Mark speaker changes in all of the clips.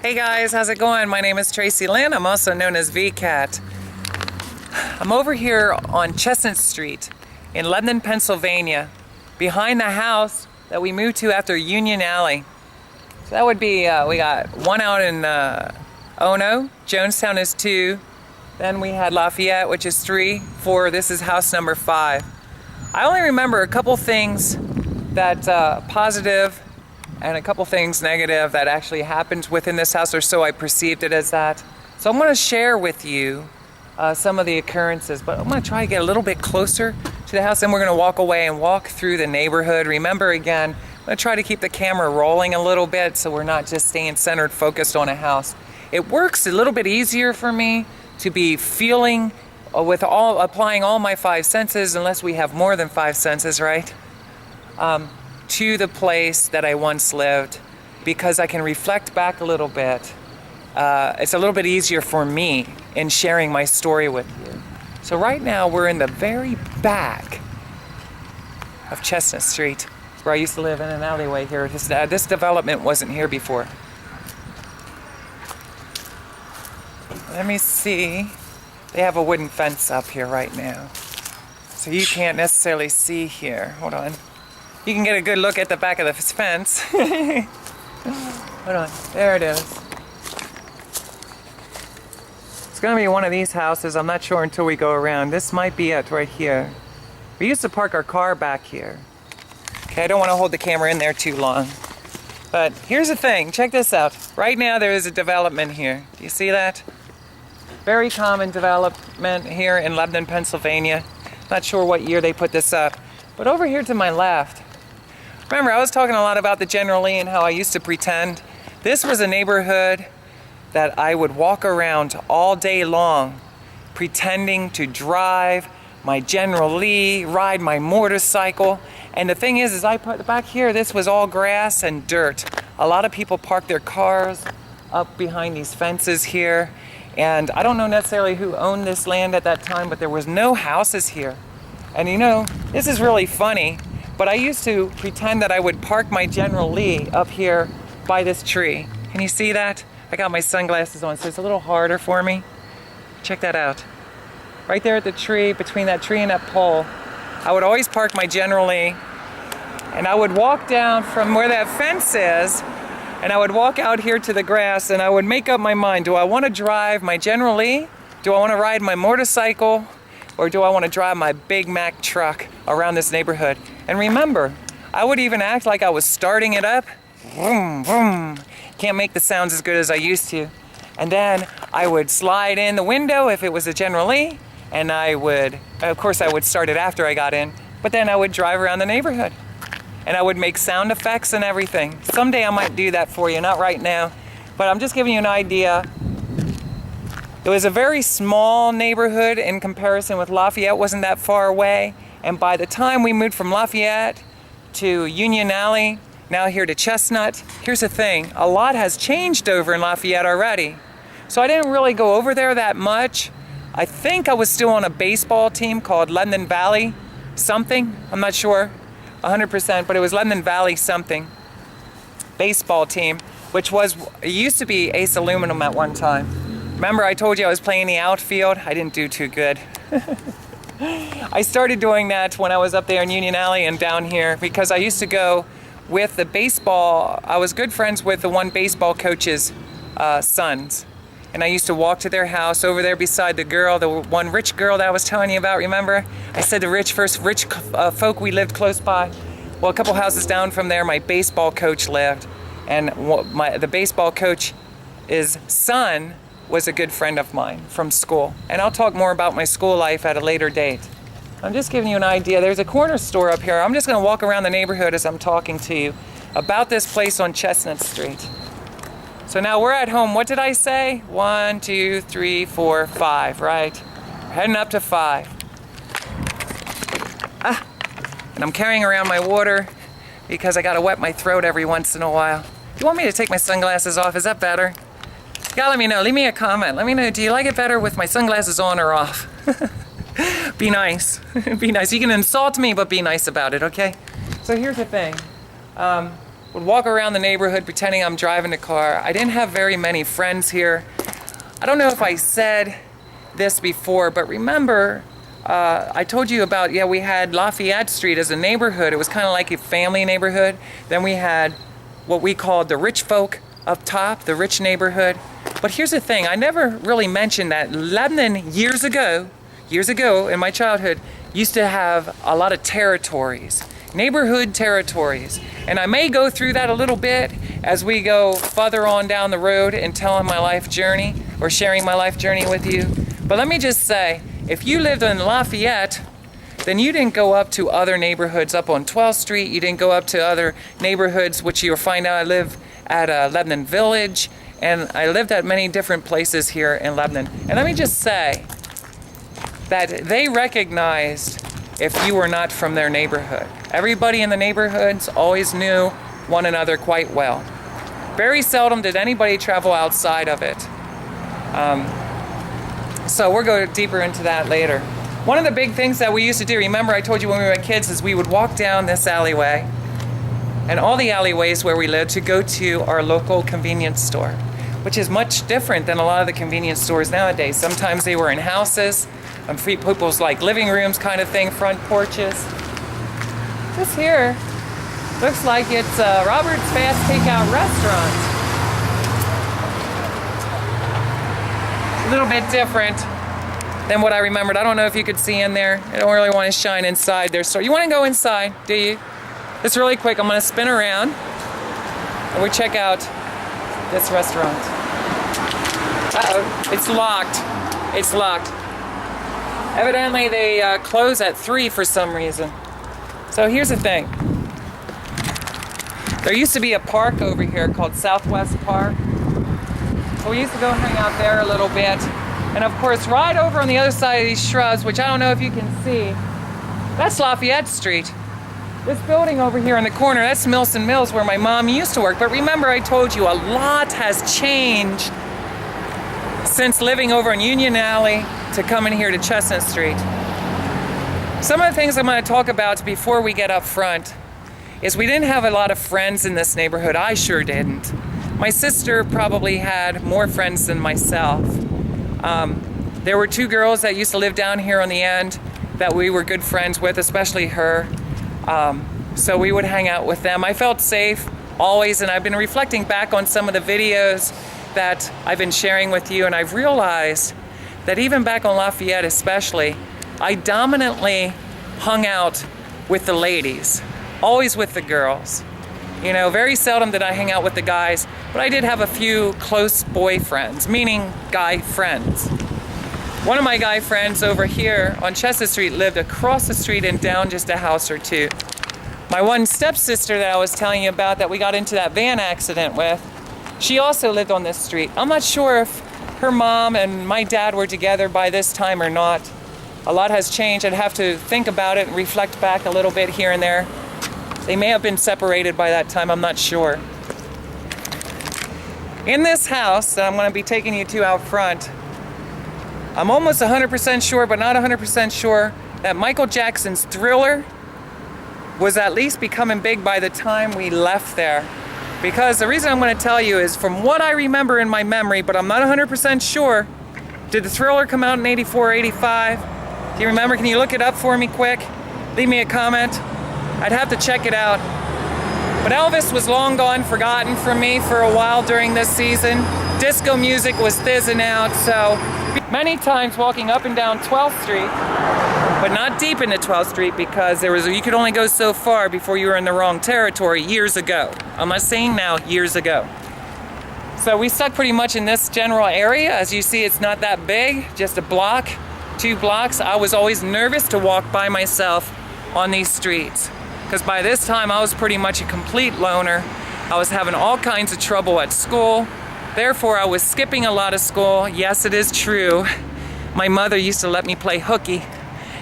Speaker 1: Hey guys, how's it going? My name is Tracilyn. I'm also known as VCat. I'm over here on Chesnut Street in Lebanon, Pennsylvania, behind the house that we moved to after Union Alley. So that would be, we got one out in Ono, Jonestown is 2, then we had Lafayette, which is 3, 4, this is house number 5. I only remember a couple things that positive and a couple things negative that actually happened within this house, or so I perceived it as that. So I'm going to share with you some of the occurrences, but I'm going to try to get a little bit closer to the house, and we're going to walk away and walk through the neighborhood. Remember, again, I'm going to try to keep the camera rolling a little bit so we're not just staying centered, focused on a house. It works a little bit easier for me to be feeling with applying all my 5 senses, unless we have more than 5 senses, right? To the place that I once lived, because I can reflect back a little bit. It's a little bit easier for me in sharing my story with you. So right now we're in the very back of Chesnut Street, where I used to live in an alleyway here. This development wasn't here before. Let me see. They have a wooden fence up here right now, so you can't necessarily see here. Hold on. You can get a good look at the back of the fence. Hold on, there it is. It's gonna be one of these houses, I'm not sure until we go around. This might be it right here. We used to park our car back here. Okay, I don't want to hold the camera in there too long. But here's the thing, check this out. Right now there is a development here. Do you see that? Very common development here in Lebanon, Pennsylvania. Not sure what year they put this up. But over here to my left, remember, I was talking a lot about the General Lee and how I used to pretend. This was a neighborhood that I would walk around all day long, pretending to drive my General Lee, ride my motorcycle. And the thing is I put back here, this was all grass and dirt. A lot of people parked their cars up behind these fences here. And I don't know necessarily who owned this land at that time, but there was no houses here. And you know, this is really funny, but I used to pretend that I would park my General Lee up here by this tree. Can you see that? I got my sunglasses on, so it's a little harder for me. Check that out. Right there at the tree, between that tree and that pole, I would always park my General Lee, and I would walk down from where that fence is, and I would walk out here to the grass, and I would make up my mind. Do I want to drive my General Lee? Do I want to ride my motorcycle? Or do I want to drive my Big Mac truck around this neighborhood? And remember, I would even act like I was starting it up. Vroom, vroom. Can't make the sounds as good as I used to. And then I would slide in the window if it was a General Lee, and I would, of course I would start it after I got in, but then I would drive around the neighborhood. And I would make sound effects and everything. Someday I might do that for you, not right now. But I'm just giving you an idea. It was a very small neighborhood in comparison with Lafayette, wasn't that far away. And by the time we moved from Lafayette to Union Alley, now here to Chesnut, here's the thing, a lot has changed over in Lafayette already. So I didn't really go over there that much. I think I was still on a baseball team called Lebanon Valley something, I'm not sure 100%, but it was Lebanon Valley something baseball team, which was, it used to be Ace Aluminum at one time. Remember I told you I was playing the outfield? I didn't do too good. I started doing that when I was up there in Union Alley and down here, because I used to go with the baseball, I was good friends with the one baseball coach's sons. And I used to walk to their house over there beside the girl, the one rich girl that I was telling you about, remember? I said the rich folk we lived close by. Well, a couple houses down from there, my baseball coach lived. And the baseball coach's son was a good friend of mine from school. And I'll talk more about my school life at a later date. I'm just giving you an idea. There's a corner store up here. I'm just going to walk around the neighborhood as I'm talking to you about this place on Chesnut Street. So now we're at home. What did I say? 1, 2, 3, 4, 5, right? We're heading up to 5. And I'm carrying around my water because I got to wet my throat every once in a while. Do you want me to take my sunglasses off? Is that better? You gotta let me know. Leave me a comment. Let me know, do you like it better with my sunglasses on or off? Be nice. Be nice. You can insult me, but be nice about it, okay? So here's the thing. would walk around the neighborhood pretending I'm driving a car. I didn't have very many friends here. I don't know if I said this before, but remember, I told you about, we had Lafayette Street as a neighborhood. It was kind of like a family neighborhood. Then we had what we called the rich folk up top, the rich neighborhood. But here's the thing, I never really mentioned that Lebanon years ago in my childhood, used to have a lot of territories, neighborhood territories. And I may go through that a little bit as we go further on down the road and telling my life journey or sharing my life journey with you. But let me just say, if you lived in Lafayette, then you didn't go up to other neighborhoods up on 12th Street. You didn't go up to other neighborhoods, which you'll find out I live at Lebanon Village, and I lived at many different places here in Lebanon. And let me just say that they recognized if you were not from their neighborhood. Everybody in the neighborhoods always knew one another quite well. Very seldom did anybody travel outside of it. So we'll go deeper into that later. One of the big things that we used to do, remember I told you when we were kids, is we would walk down this alleyway and all the alleyways where we lived to go to our local convenience store, which is much different than a lot of the convenience stores nowadays. Sometimes they were in houses, on people's like living rooms kind of thing, front porches. This here looks like it's Robert's Fast Takeout Restaurant. A little bit different than what I remembered. I don't know if you could see in there. I don't really want to shine inside their store. You want to go inside, do you? Just really quick, I'm going to spin around and we check out this restaurant. Uh-oh, it's locked. It's locked. Evidently they close at 3 for some reason. So here's the thing. There used to be a park over here called Southwest Park. So we used to go hang out there a little bit. And of course, right over on the other side of these shrubs, which I don't know if you can see, that's Lafayette Street. This building over here in the corner, that's Milson Mills where my mom used to work. But remember I told you a lot has changed since living over in Union Alley to coming here to Chesnut Street. Some of the things I'm going to talk about before we get up front is we didn't have a lot of friends in this neighborhood. I sure didn't. My sister probably had more friends than myself. There were 2 girls that used to live down here on the end that we were good friends with, especially her. So we would hang out with them. I felt safe always, and I've been reflecting back on some of the videos that I've been sharing with you, and I've realized that even back on Lafayette especially, I dominantly hung out with the ladies, always with the girls. You know, very seldom did I hang out with the guys, but I did have a few close boyfriends, meaning guy friends. One of my guy friends over here on Chesnut Street lived across the street and down just a house or 2. My one stepsister that I was telling you about that we got into that van accident with, she also lived on this street. I'm not sure if her mom and my dad were together by this time or not. A lot has changed. I'd have to think about it and reflect back a little bit here and there. They may have been separated by that time, I'm not sure. In this house that I'm going to be taking you to out front, I'm almost 100% sure, but not 100% sure, that Michael Jackson's Thriller was at least becoming big by the time we left there. Because the reason I'm going to tell you is from what I remember in my memory, but I'm not 100% sure, did the Thriller come out in 84 or 85? Do you remember? Can you look it up for me quick? Leave me a comment. I'd have to check it out. But Elvis was long gone, forgotten from me for a while during this season. Disco music was thizzing out, so many times walking up and down 12th Street, but not deep into 12th Street because you could only go so far before you were in the wrong territory years ago. I'm not saying now, years ago. So we stuck pretty much in this general area. As you see, it's not that big, just a block, 2 blocks. I was always nervous to walk by myself on these streets because by this time I was pretty much a complete loner. I was having all kinds of trouble at school. Therefore, I was skipping a lot of school. Yes, it is true. My mother used to let me play hooky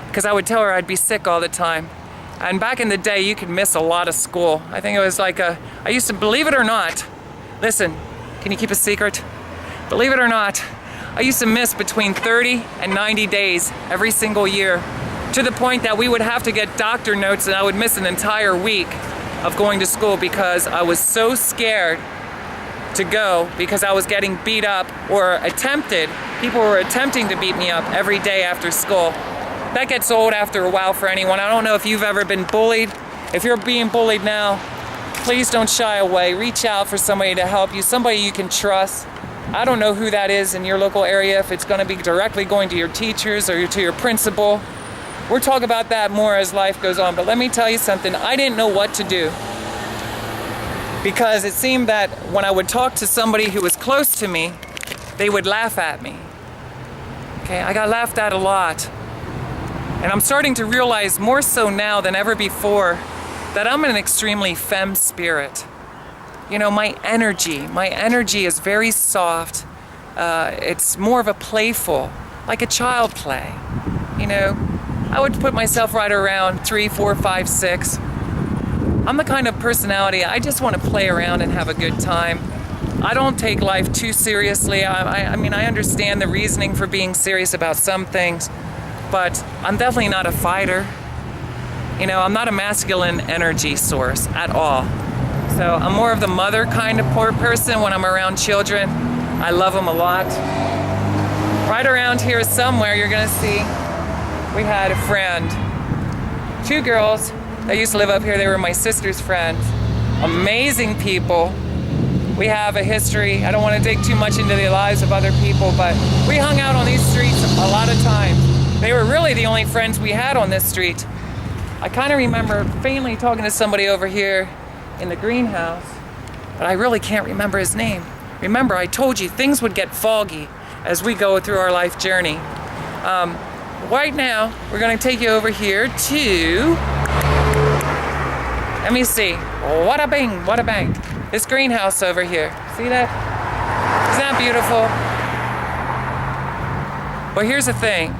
Speaker 1: because I would tell her I'd be sick all the time. And back in the day, you could miss a lot of school. I think it was like I used to, believe it or not, listen, can you keep a secret? Believe it or not, I used to miss between 30 and 90 days every single year, to the point that we would have to get doctor notes and I would miss an entire week of going to school because I was so scared to go because I was getting beat up or people were attempting to beat me up every day after school. That gets old after a while for anyone. I don't know if you've ever been bullied. If you're being bullied now, please don't shy away. Reach out for somebody to help you, somebody you can trust. I don't know who that is in your local area, if it's going to be directly going to your teachers or to your principal. We'll talk about that more as life goes on, but let me tell you something. I didn't know what to do because it seemed that when I would talk to somebody who was close to me, they would laugh at me. Okay, I got laughed at a lot. And I'm starting to realize more so now than ever before that I'm an extremely femme spirit. You know, my energy is very soft. It's more of a playful, like a child play. You know, I would put myself right around 3, 4, 5, 6. I'm the kind of personality, I just want to play around and have a good time. I don't take life too seriously. I mean, I understand the reasoning for being serious about some things, but I'm definitely not a fighter. You know, I'm not a masculine energy source at all. So I'm more of the mother kind of poor person when I'm around children. I love them a lot. Right around here somewhere, you're gonna see, we had a friend. 2 girls that used to live up here. They were my sister's friends. Amazing people. We have a history. I don't want to dig too much into the lives of other people, but we hung out on these streets a lot of times. They were really the only friends we had on this street. I kind of remember faintly talking to somebody over here in the greenhouse, but I really can't remember his name. Remember, I told you things would get foggy as we go through our life journey. Right now, we're going to take you over here to, let me see, wada bing, wada bang. This greenhouse over here. See that? Isn't that beautiful? Well, here's the thing.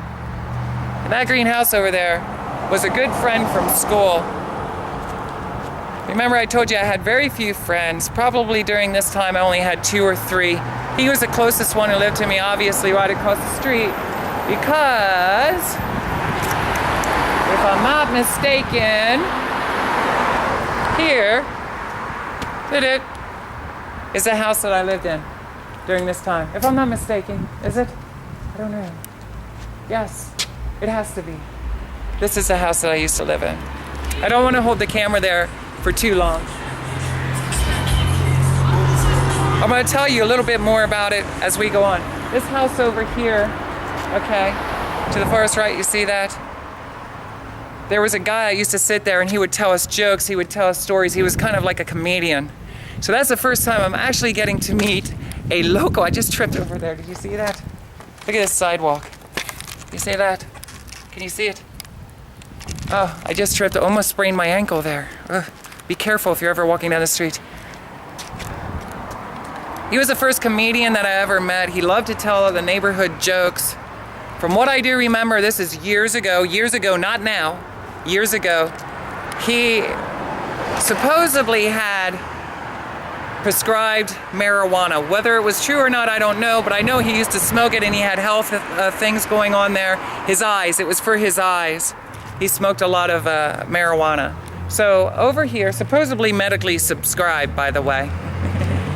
Speaker 1: That greenhouse over there was a good friend from school. Remember I told you I had very few friends. Probably during this time I only had 2 or 3. He was the closest one who lived to me, obviously right across the street, because if I'm not mistaken, here is the house that I lived in during this time. If I'm not mistaken, is it? I don't know. Yes, it has to be. This is the house that I used to live in. I don't want to hold the camera there for too long. I'm going to tell you a little bit more about it as we go on. This house over here, okay, to the far right, you see that? There was a guy that used to sit there and he would tell us jokes, he would tell us stories. He was kind of like a comedian. So that's the first time I'm actually getting to meet a local. I just tripped over there. Did you see that? Look at this sidewalk. You see that? Can you see it? Oh, I just tripped. I almost sprained my ankle there. Ugh. Be careful if you're ever walking down the street. He was the first comedian that I ever met. He loved to tell the neighborhood jokes. From what I do remember, this is years ago, not now, years ago, he supposedly had prescribed marijuana. Whether it was true or not, I don't know, but I know he used to smoke it and he had health things going on there. His eyes, it was for his eyes. He smoked a lot of marijuana. So over here, supposedly medically subscribed, by the way.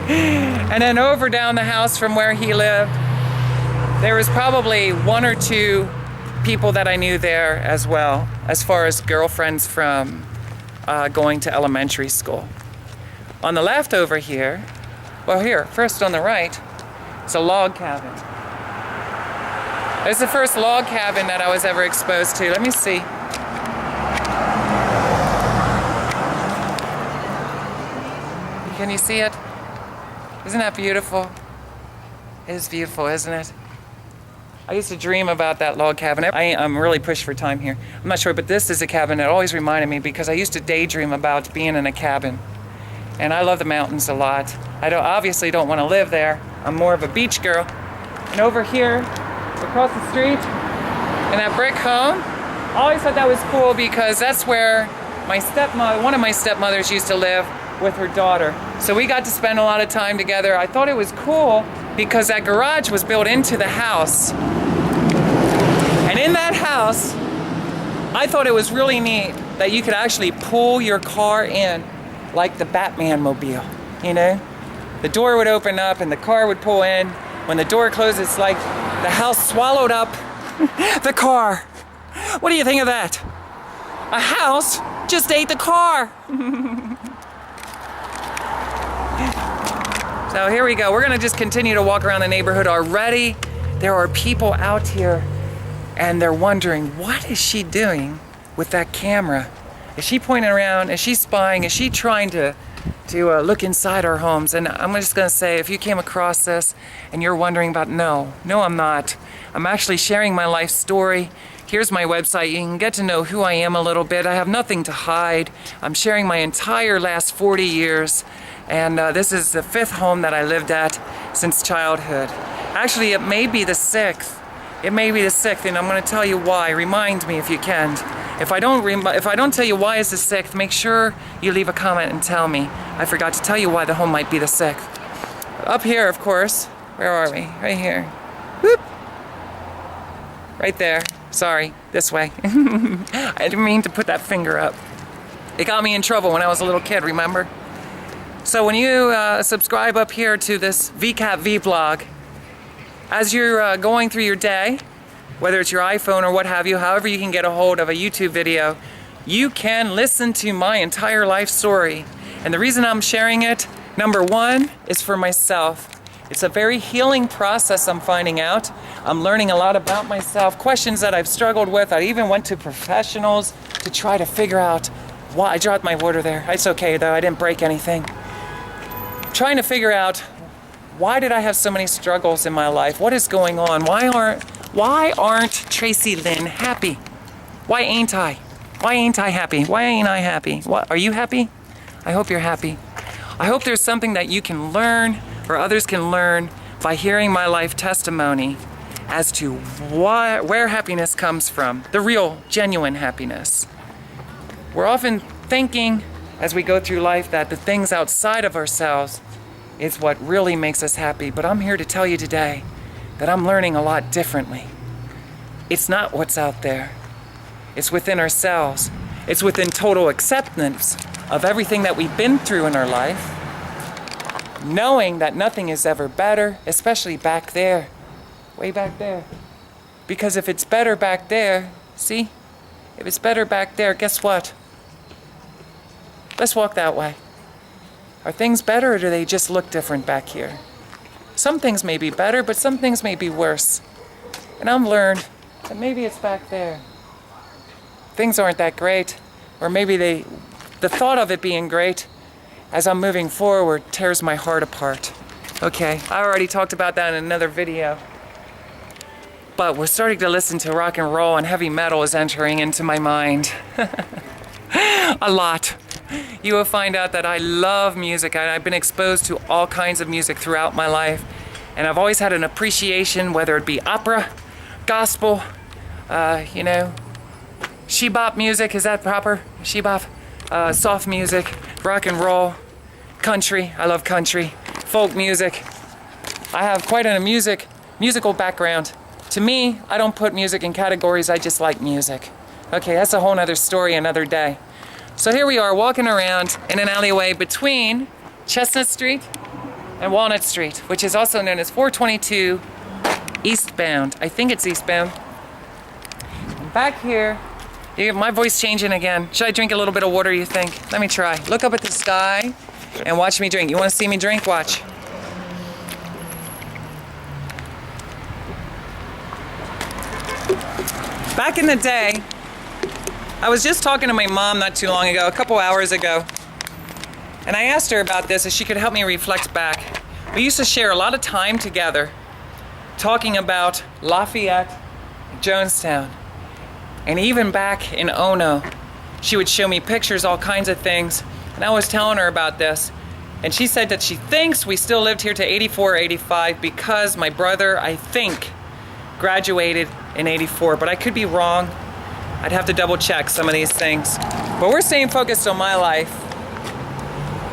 Speaker 1: And then over down the house from where he lived, there was probably 1 or 2 people that I knew there as well, as far as girlfriends from going to elementary school. On the left over here, well here, first on the right, it's a log cabin. It's the first log cabin that I was ever exposed to. Let me see. Can you see it? Isn't that beautiful? It is beautiful, isn't it? I used to dream about that log cabin. I'm really pushed for time here. I'm not sure, but this is a cabin that always reminded me because I used to daydream about being in a cabin. And I love the mountains a lot. I obviously don't want to live there. I'm more of a beach girl. And over here, across the street, in that brick home, I always thought that was cool because that's where one of my stepmothers used to live with her daughter. So we got to spend a lot of time together. I thought it was cool because that garage was built into the house. And in that house, I thought it was really neat that you could actually pull your car in like the Batman mobile, you know? The door would open up and the car would pull in. When the door closed, it's like the house swallowed up the car. What do you think of that? A house just ate the car. So here we go. We're gonna just continue to walk around the neighborhood. Already, there are people out here and they're wondering, what is she doing with that camera? Is she pointing around? Is she spying? Is she trying to look inside our homes? And I'm just gonna say, if you came across this and you're wondering about, no, I'm not. I'm actually sharing my life story. Here's my website. You can get to know who I am a little bit. I have nothing to hide. I'm sharing my entire last 40 years. And this is the 5th home that I lived at since childhood. Actually, it may be the 6th. It may be the 6th, and I'm gonna tell you why. Remind me if you can. If I don't tell you why it's the 6th, make sure you leave a comment and tell me. I forgot to tell you why the home might be the 6th. Up here, of course. Where are we? Right here. Whoop. Right there. Sorry, this way. I didn't mean to put that finger up. It got me in trouble when I was a little kid, remember? So when you subscribe up here to this VCAT vlog, as you're going through your day, whether it's your iPhone or what have you, however you can get a hold of a YouTube video, you can listen to my entire life story. And the reason I'm sharing it, number one, is for myself. It's a very healing process, I'm finding out. I'm learning a lot about myself, questions that I've struggled with. I even went to professionals to try to figure out why. I dropped my water there. It's okay though, I didn't break anything. Trying to figure out, why did I have so many struggles in my life? What is going on? Why aren't Tracilyn happy? Why ain't I? Why ain't I happy? Why ain't I happy? What, are you happy? I hope you're happy. I hope there's something that you can learn or others can learn by hearing my life testimony as to where happiness comes from, the real, genuine happiness. We're often thinking as we go through life that the things outside of ourselves is what really makes us happy, but I'm here to tell you today that I'm learning a lot differently. It's not what's out there. It's within ourselves. It's within total acceptance of everything that we've been through in our life, knowing that nothing is ever better, especially back there, way back there. Because if it's better back there, see? If it's better back there, guess what? Let's walk that way. Are things better or do they just look different back here? Some things may be better, but some things may be worse. And I've learned that maybe it's back there. Things aren't that great, or maybe the thought of it being great as I'm moving forward tears my heart apart. Okay, I already talked about that in another video. But we're starting to listen to rock and roll, and heavy metal is entering into my mind. A lot. You will find out that I love music, and I've been exposed to all kinds of music throughout my life. And I've always had an appreciation, whether it be opera, gospel, shebop music, is that proper? Shebop, soft music, rock and roll, country, I love country, folk music. I have quite a musical background. To me, I don't put music in categories, I just like music. Okay, that's a whole nother story another day. So here we are walking around in an alleyway between Chesnut Street and Walnut Street, which is also known as 422 eastbound. I think it's eastbound. And back here, my voice changing again. Should I drink a little bit of water, you think? Let me try. Look up at the sky and watch me drink. You want to see me drink? Watch. Back in the day, I was just talking to my mom not too long ago, a couple hours ago, and I asked her about this if she could help me reflect back. We used to share a lot of time together talking about Lafayette, Jonestown, and even back in Ono. She would show me pictures, all kinds of things, and I was telling her about this, and she said that she thinks we still lived here to 84 or 85 because my brother, I think, graduated in 84, but I could be wrong. I'd have to double check some of these things. But we're staying focused on my life.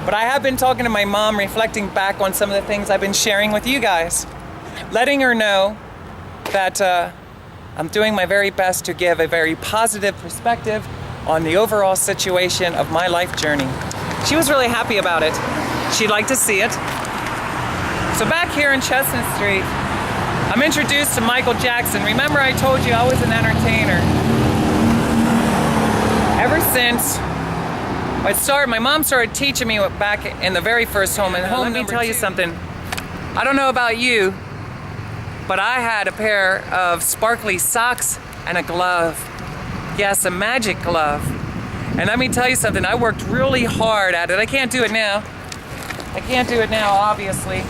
Speaker 1: But I have been talking to my mom, reflecting back on some of the things I've been sharing with you guys. Letting her know that I'm doing my very best to give a very positive perspective on the overall situation of my life journey. She was really happy about it. She'd like to see it. So back here in Chesnut Street, I'm introduced to Michael Jackson. Remember I told you I was an entertainer. Ever since my mom started teaching me back in the very first home. And let me tell you something. I don't know about you, but I had a pair of sparkly socks and a glove. Yes, a magic glove. And let me tell you something, I worked really hard at it. I can't do it now. I can't do it now, obviously.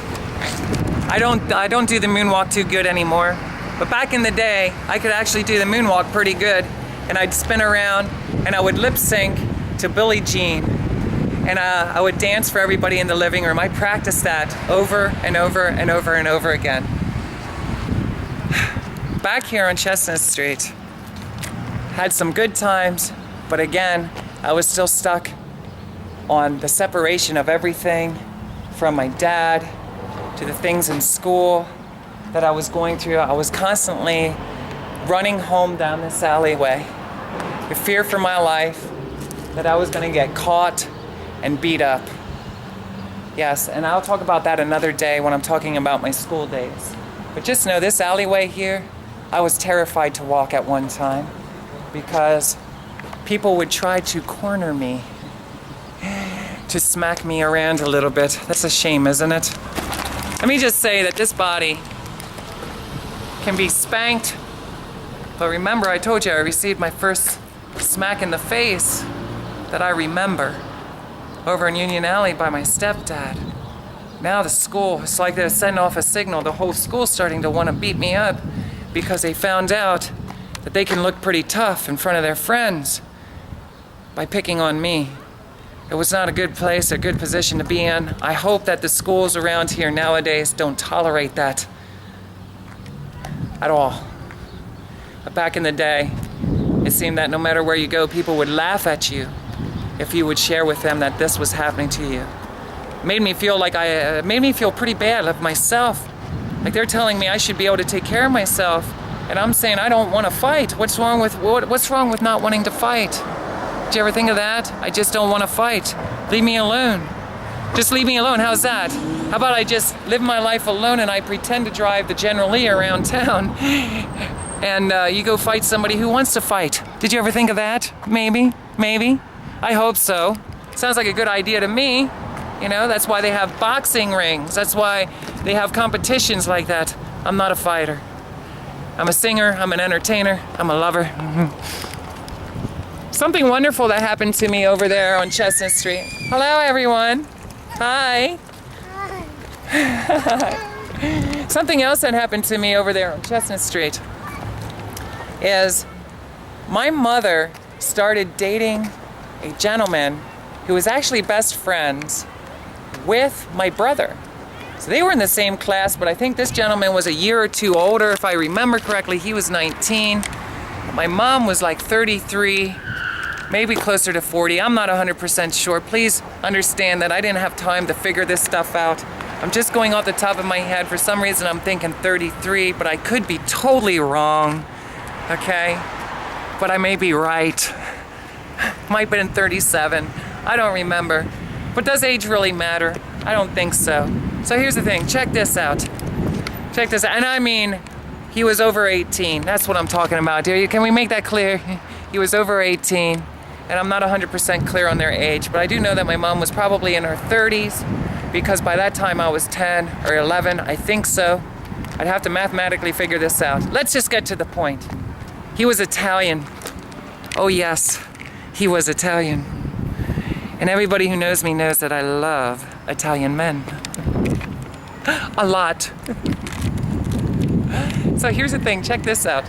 Speaker 1: I don't do the moonwalk too good anymore. But back in the day, I could actually do the moonwalk pretty good. And I'd spin around and I would lip sync to Billie Jean. And I would dance for everybody in the living room. I practiced that over and over and over and over again. Back here on Chesnut Street, had some good times, but again, I was still stuck on the separation of everything from my dad to the things in school that I was going through. I was constantly running home down this alleyway with fear for my life that I was going to get caught and beat up. Yes, and I'll talk about that another day when I'm talking about my school days. But just know this alleyway here, I was terrified to walk at one time because people would try to corner me, to smack me around a little bit. That's a shame, isn't it? Let me just say that this body can be spanked, but remember I told you I received my first smack in the face that I remember over in Union Alley by my stepdad. Now the school, it's like they're sending off a signal. The whole school's starting to want to beat me up because they found out that they can look pretty tough in front of their friends by picking on me. It was not a good place, a good position to be in. I hope that the schools around here nowadays don't tolerate that at all. But back in the day, it seemed that no matter where you go, people would laugh at you if you would share with them that this was happening to you. It made me feel pretty bad of myself. Like they're telling me I should be able to take care of myself, and I'm saying I don't want to fight. What's wrong with not wanting to fight? Did you ever think of that? I just don't want to fight. Leave me alone. Just leave me alone. How's that? How about I just live my life alone and I pretend to drive the General Lee around town and you go fight somebody who wants to fight. Did you ever think of that? Maybe. I hope so. Sounds like a good idea to me. You know, that's why they have boxing rings. That's why they have competitions like that. I'm not a fighter. I'm a singer, I'm an entertainer, I'm a lover. Something wonderful that happened to me over there on Chesnut Street. Hello, everyone. Hi. Something else that happened to me over there on Chesnut Street is my mother started dating a gentleman who was actually best friends with my brother. So they were in the same class, but I think this gentleman was a year or two older. If I remember correctly, he was 19. My mom was like 33, maybe closer to 40. I'm not 100% sure. Please understand that I didn't have time to figure this stuff out. I'm just going off the top of my head. For some reason, I'm thinking 33, but I could be totally wrong, okay? But I may be right. Might have been 37. I don't remember. But does age really matter? I don't think so. So here's the thing, check this out. Check this out, and I mean, he was over 18. That's what I'm talking about, dear. Can we make that clear? He was over 18, and I'm not 100% clear on their age, but I do know that my mom was probably in her 30s, because by that time I was 10 or 11, I think so. I'd have to mathematically figure this out. Let's just get to the point. He was Italian. Oh yes, he was Italian. And everybody who knows me knows that I love Italian men. A lot. So here's the thing, check this out.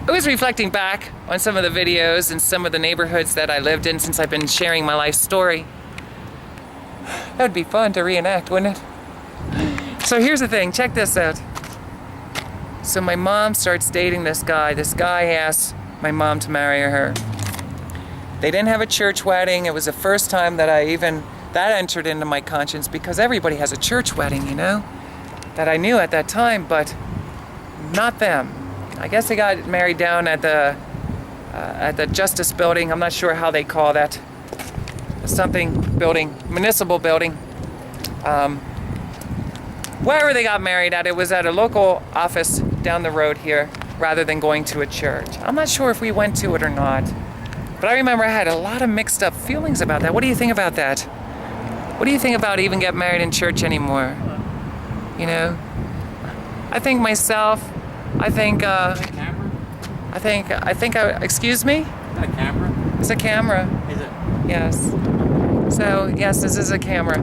Speaker 1: I was reflecting back on some of the videos and some of the neighborhoods that I lived in since I've been sharing my life story. That would be fun to reenact, wouldn't it? So here's the thing, check this out. So my mom starts dating this guy. This guy asks my mom to marry her. They didn't have a church wedding. It was the first time that that entered into my conscience, because everybody has a church wedding, you know, that I knew at that time, but not them. I guess they got married down at the Justice Building. I'm not sure how they call that. something building, municipal building. Wherever they got married at, it was at a local office down the road here rather than going to a church. I'm not sure if we went to it or not, but I remember I had a lot of mixed up feelings about that. What do you think about that? What do you think about even getting married in church anymore? You know, I think myself, excuse me?
Speaker 2: Is that a camera?
Speaker 1: It's a camera.
Speaker 2: Is it?
Speaker 1: Yes. So, yes, this is a camera.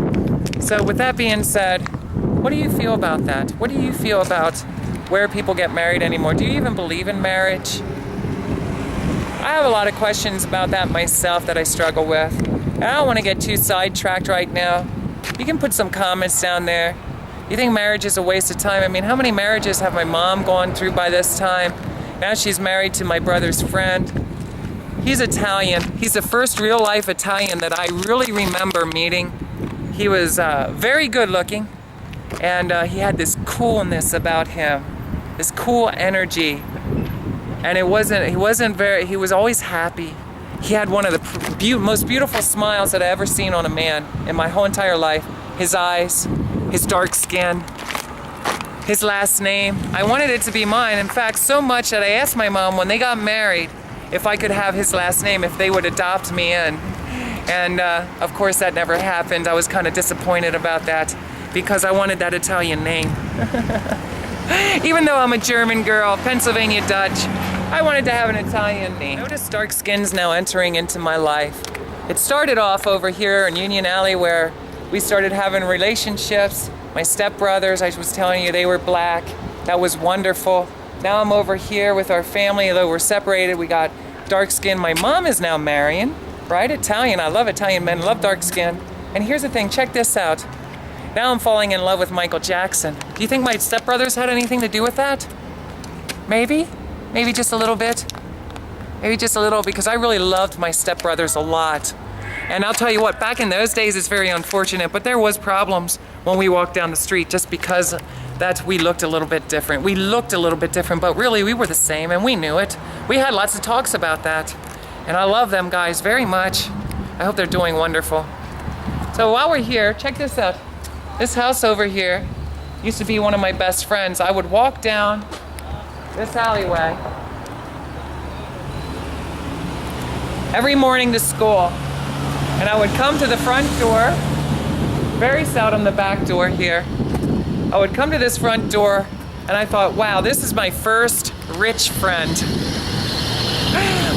Speaker 1: So, with that being said, what do you feel about that? What do you feel about where people get married anymore? Do you even believe in marriage? I have a lot of questions about that myself that I struggle with. And I don't want to get too sidetracked right now. You can put some comments down there. You think marriage is a waste of time? I mean, how many marriages have my mom gone through by this time? Now she's married to my brother's friend. He's Italian. He's the first real-life Italian that I really remember meeting. He was very good looking, and he had this coolness about him, this cool energy. And he was always happy. He had one of the most beautiful smiles that I ever seen on a man in my whole entire life. His eyes, his dark skin, his last name. I wanted it to be mine. In fact, so much that I asked my mom when they got married if I could have his last name, if they would adopt me in. And of course that never happened. I was kind of disappointed about that because I wanted that Italian name. Even though I'm a German girl, Pennsylvania Dutch, I wanted to have an Italian name. Notice dark skin's now entering into my life. It started off over here in Union Alley where we started having relationships. My stepbrothers, I was telling you, they were black. That was wonderful. Now I'm over here with our family, although we're separated, we got dark skin. My mom is now marrying, right? Italian. I love Italian men, love dark skin. And here's the thing, check this out. Now I'm falling in love with Michael Jackson. Do you think my stepbrothers had anything to do with that? Maybe? Maybe just a little bit? Maybe just a little, because I really loved my stepbrothers a lot. And I'll tell you what, back in those days it's very unfortunate, but there was problems when we walked down the street just because that we looked a little bit different. We looked a little bit different, but really we were the same and we knew it. We had lots of talks about that. And I love them guys very much. I hope they're doing wonderful. So while we're here, check this out. This house over here used to be one of my best friends. I would walk down this alleyway every morning to school. And I would come to the front door, very seldom the back door here. I would come to this front door and I thought, wow, this is my first rich friend.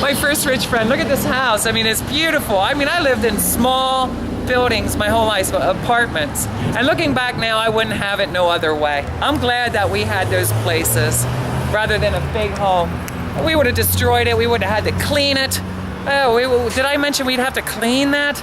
Speaker 1: My first rich friend. Look at this house. I mean, it's beautiful. I mean, I lived in small buildings my whole life, apartments. And looking back now, I wouldn't have it no other way. I'm glad that we had those places rather than a big home. We would have destroyed it. We would have had to clean it. Oh, did I mention we'd have to clean that?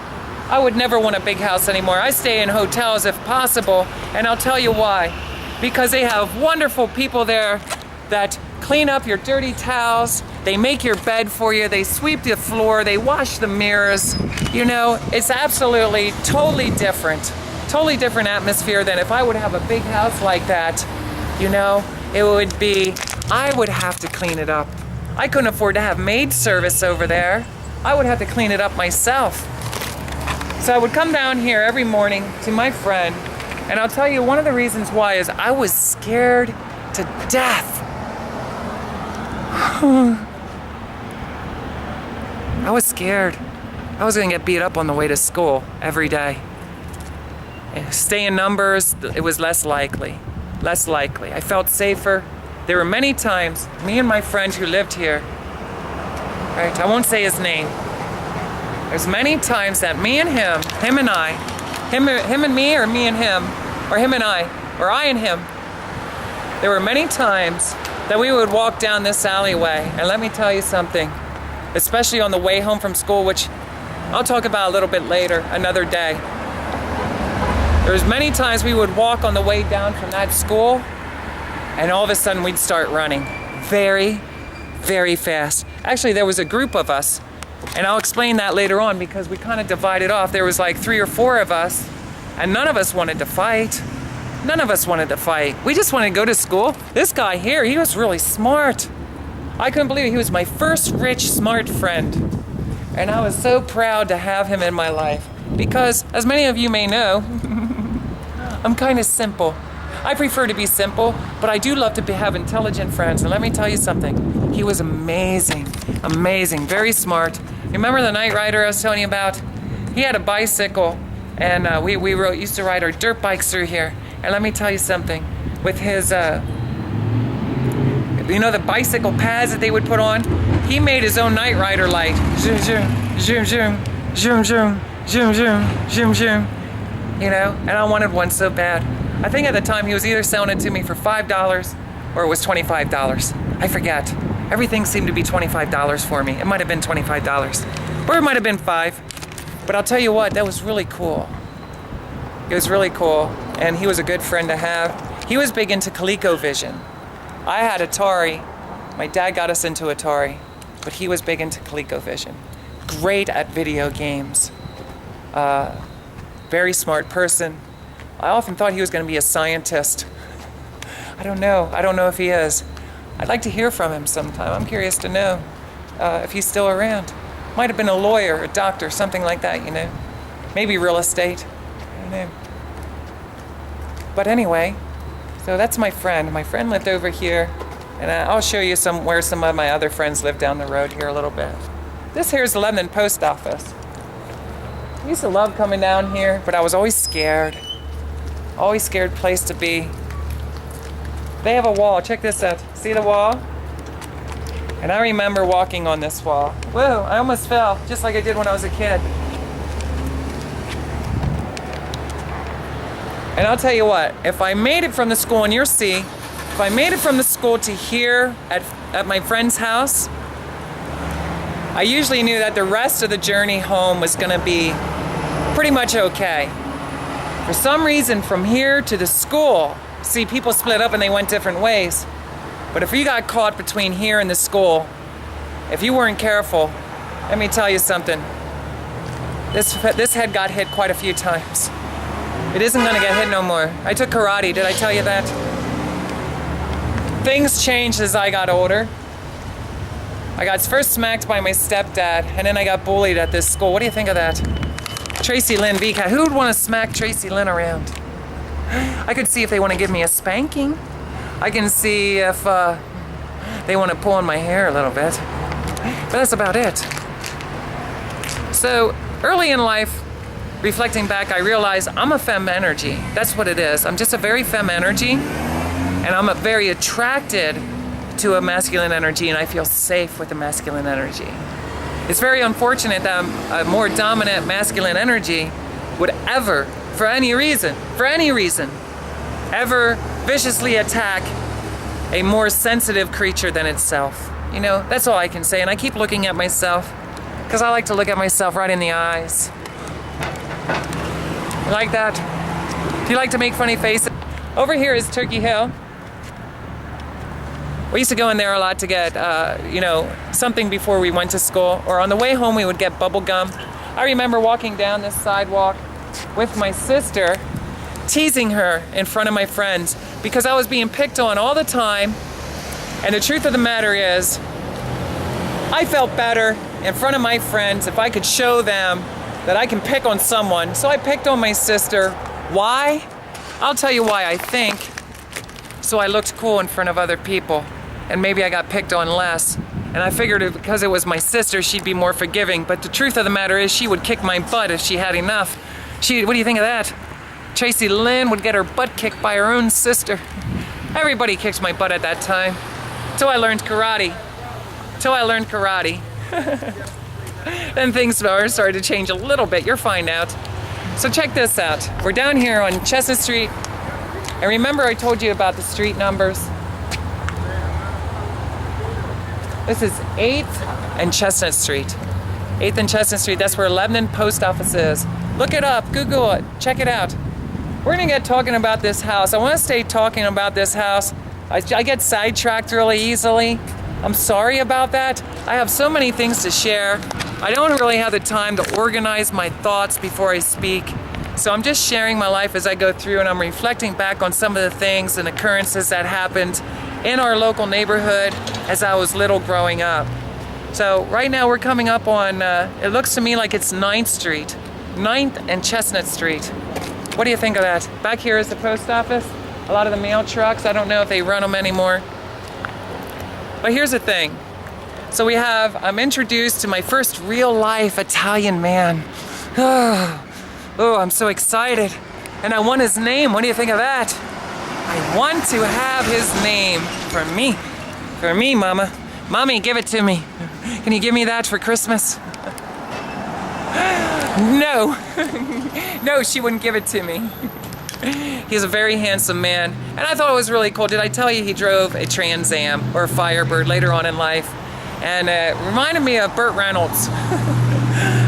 Speaker 1: I would never want a big house anymore. I stay in hotels if possible, and I'll tell you why. Because they have wonderful people there that clean up your dirty towels, they make your bed for you, they sweep the floor, they wash the mirrors. You know, it's absolutely totally different atmosphere than if I would have a big house like that. You know, it would be, I would have to clean it up. I couldn't afford to have maid service over there. I would have to clean it up myself. So I would come down here every morning to my friend, and I'll tell you one of the reasons why is I was scared to death. I was scared. I was gonna get beat up on the way to school every day. Stay in numbers, it was less likely. I felt safer. There were many times, me and my friend who lived here, right, I won't say his name. There's many times that me and him and I, him and me, or me and him, or him and I, or I and him, there were many times that we would walk down this alleyway, and let me tell you something, especially on the way home from school, which I'll talk about a little bit later, another day. There was many times we would walk on the way down from that school, and all of a sudden we'd start running very, very fast. Actually, there was a group of us, and I'll explain that later on because we kind of divided off. There was like 3 or 4 of us, and none of us wanted to fight. None of us wanted to fight. We just wanted to go to school. This guy here, he was really smart. I couldn't believe it. He was my first rich, smart friend. And I was so proud to have him in my life. Because, as many of you may know, I'm kind of simple. I prefer to be simple, but I do love to have intelligent friends. And let me tell you something. He was amazing, amazing, very smart. Remember the night rider I was telling you about? He had a bicycle, and we used to ride our dirt bikes through here. And let me tell you something. With his, the bicycle pads that they would put on, he made his own night rider light. Zoom, zoom, zoom, zoom, zoom, zoom, zoom, zoom, zoom, zoom. And I wanted one so bad. I think at the time he was either selling it to me for $5 or it was $25. I forget. Everything seemed to be $25 for me. It might have been $25 or it might have been $5. But I'll tell you what, that was really cool. It was really cool, and he was a good friend to have. He was big into ColecoVision. I had Atari. My dad got us into Atari, but he was big into ColecoVision. Great at video games. Very smart person. I often thought he was going to be a scientist. I don't know. I don't know if he is. I'd like to hear from him sometime. I'm curious to know if he's still around. Might have been a lawyer, a doctor, something like that, Maybe real estate. I don't know. But anyway, so that's my friend. My friend lived over here, and I'll show you where some of my other friends live down the road here a little bit. This here is the Lebanon post office. I used to love coming down here, but I was always scared. Always scared place to be. They have a wall. Check this out. See the wall? And I remember walking on this wall. Whoa, I almost fell, just like I did when I was a kid. And I'll tell you what, if I made it from the school, and you'll see, if I made it from the school to here at my friend's house, I usually knew that the rest of the journey home was going to be pretty much okay. For some reason, from here to the school, see, people split up and they went different ways. But if you got caught between here and the school, if you weren't careful, let me tell you something. This head got hit quite a few times. It isn't going to get hit no more. I took karate, did I tell you that? Things changed as I got older. I got first smacked by my stepdad, and then I got bullied at this school. What do you think of that? Tracilyn VCAT. Who would want to smack Tracilyn around? I could see if they want to give me a spanking. I can see if they want to pull on my hair a little bit. But that's about it. So, early in life, reflecting back, I realized I'm a femme energy. That's what it is. I'm just a very femme energy, and I'm very attracted to a masculine energy, and I feel safe with the masculine energy. It's very unfortunate that a more dominant masculine energy would ever, for any reason, ever viciously attack a more sensitive creature than itself. That's all I can say, and I keep looking at myself because I like to look at myself right in the eyes. You like that? Do you like to make funny faces? Over here is Turkey Hill. We used to go in there a lot to get, something before we went to school, or on the way home we would get bubble gum. I remember walking down this sidewalk with my sister, teasing her in front of my friends because I was being picked on all the time. And the truth of the matter is, I felt better in front of my friends if I could show them that I can pick on someone. So I picked on my sister. Why? I'll tell you why, I think. So I looked cool in front of other people, and maybe I got picked on less. And I figured because it was my sister, she'd be more forgiving. But the truth of the matter is, she would kick my butt if she had enough. What do you think of that? Tracilyn would get her butt kicked by her own sister. Everybody kicked my butt at that time. Till I learned karate. Then things started to change a little bit. You'll find out. So check this out. We're down here on Chesnut Street. And remember I told you about the street numbers? This is 8th and Chesnut Street. 8th and Chesnut Street, that's where Lebanon Post Office is. Look it up, Google it, check it out. We're gonna get talking about this house. I wanna stay talking about this house. I get sidetracked really easily. I'm sorry about that. I have so many things to share. I don't really have the time to organize my thoughts before I speak. So I'm just sharing my life as I go through, and I'm reflecting back on some of the things and occurrences that happened in our local neighborhood as I was little growing up. So right now we're coming up on, it looks to me like it's 9th Street. 9th and Chesnut Street. What do you think of that? Back here is the post office. A lot of the mail trucks, I don't know if they run them anymore. But here's the thing. So I'm introduced to my first real life Italian man. Oh, I'm so excited. And I want his name. What do you think of that? I want to have his name for me. For me, Mama. Mommy, give it to me. Can you give me that for Christmas? No. No, she wouldn't give it to me. He's a very handsome man. And I thought it was really cool. Did I tell you he drove a Trans Am or a Firebird later on in life? And it reminded me of Burt Reynolds.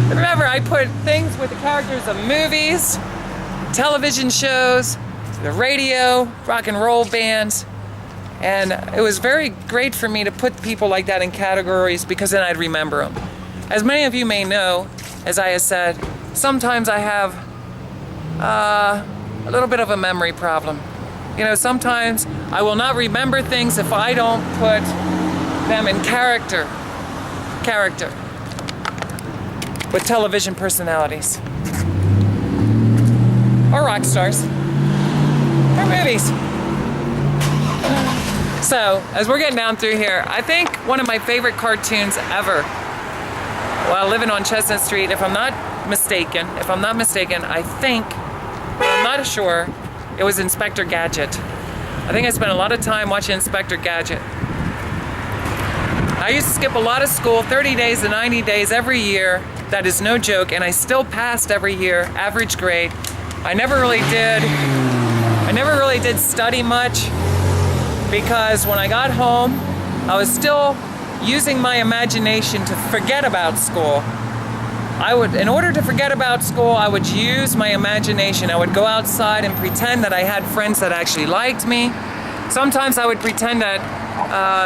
Speaker 1: Remember, I put things with the characters of movies, television shows, the radio, rock and roll bands. And it was very great for me to put people like that in categories because then I'd remember them. As many of you may know, as I have said, sometimes I have a little bit of a memory problem. You know, sometimes I will not remember things if I don't put them in character with television personalities or rock stars or movies. So, as we're getting down through here, I think one of my favorite cartoons ever while living on Chesnut Street, if I'm not mistaken, I think, I'm not sure, it was Inspector Gadget. I think I spent a lot of time watching Inspector Gadget. I used to skip a lot of school, 30 days to 90 days every year. That is no joke, and I still passed every year, average grade. I never really did study much because when I got home, I was still using my imagination to forget about school. In order to forget about school, I would use my imagination. I would go outside and pretend that I had friends that actually liked me. Sometimes I would pretend that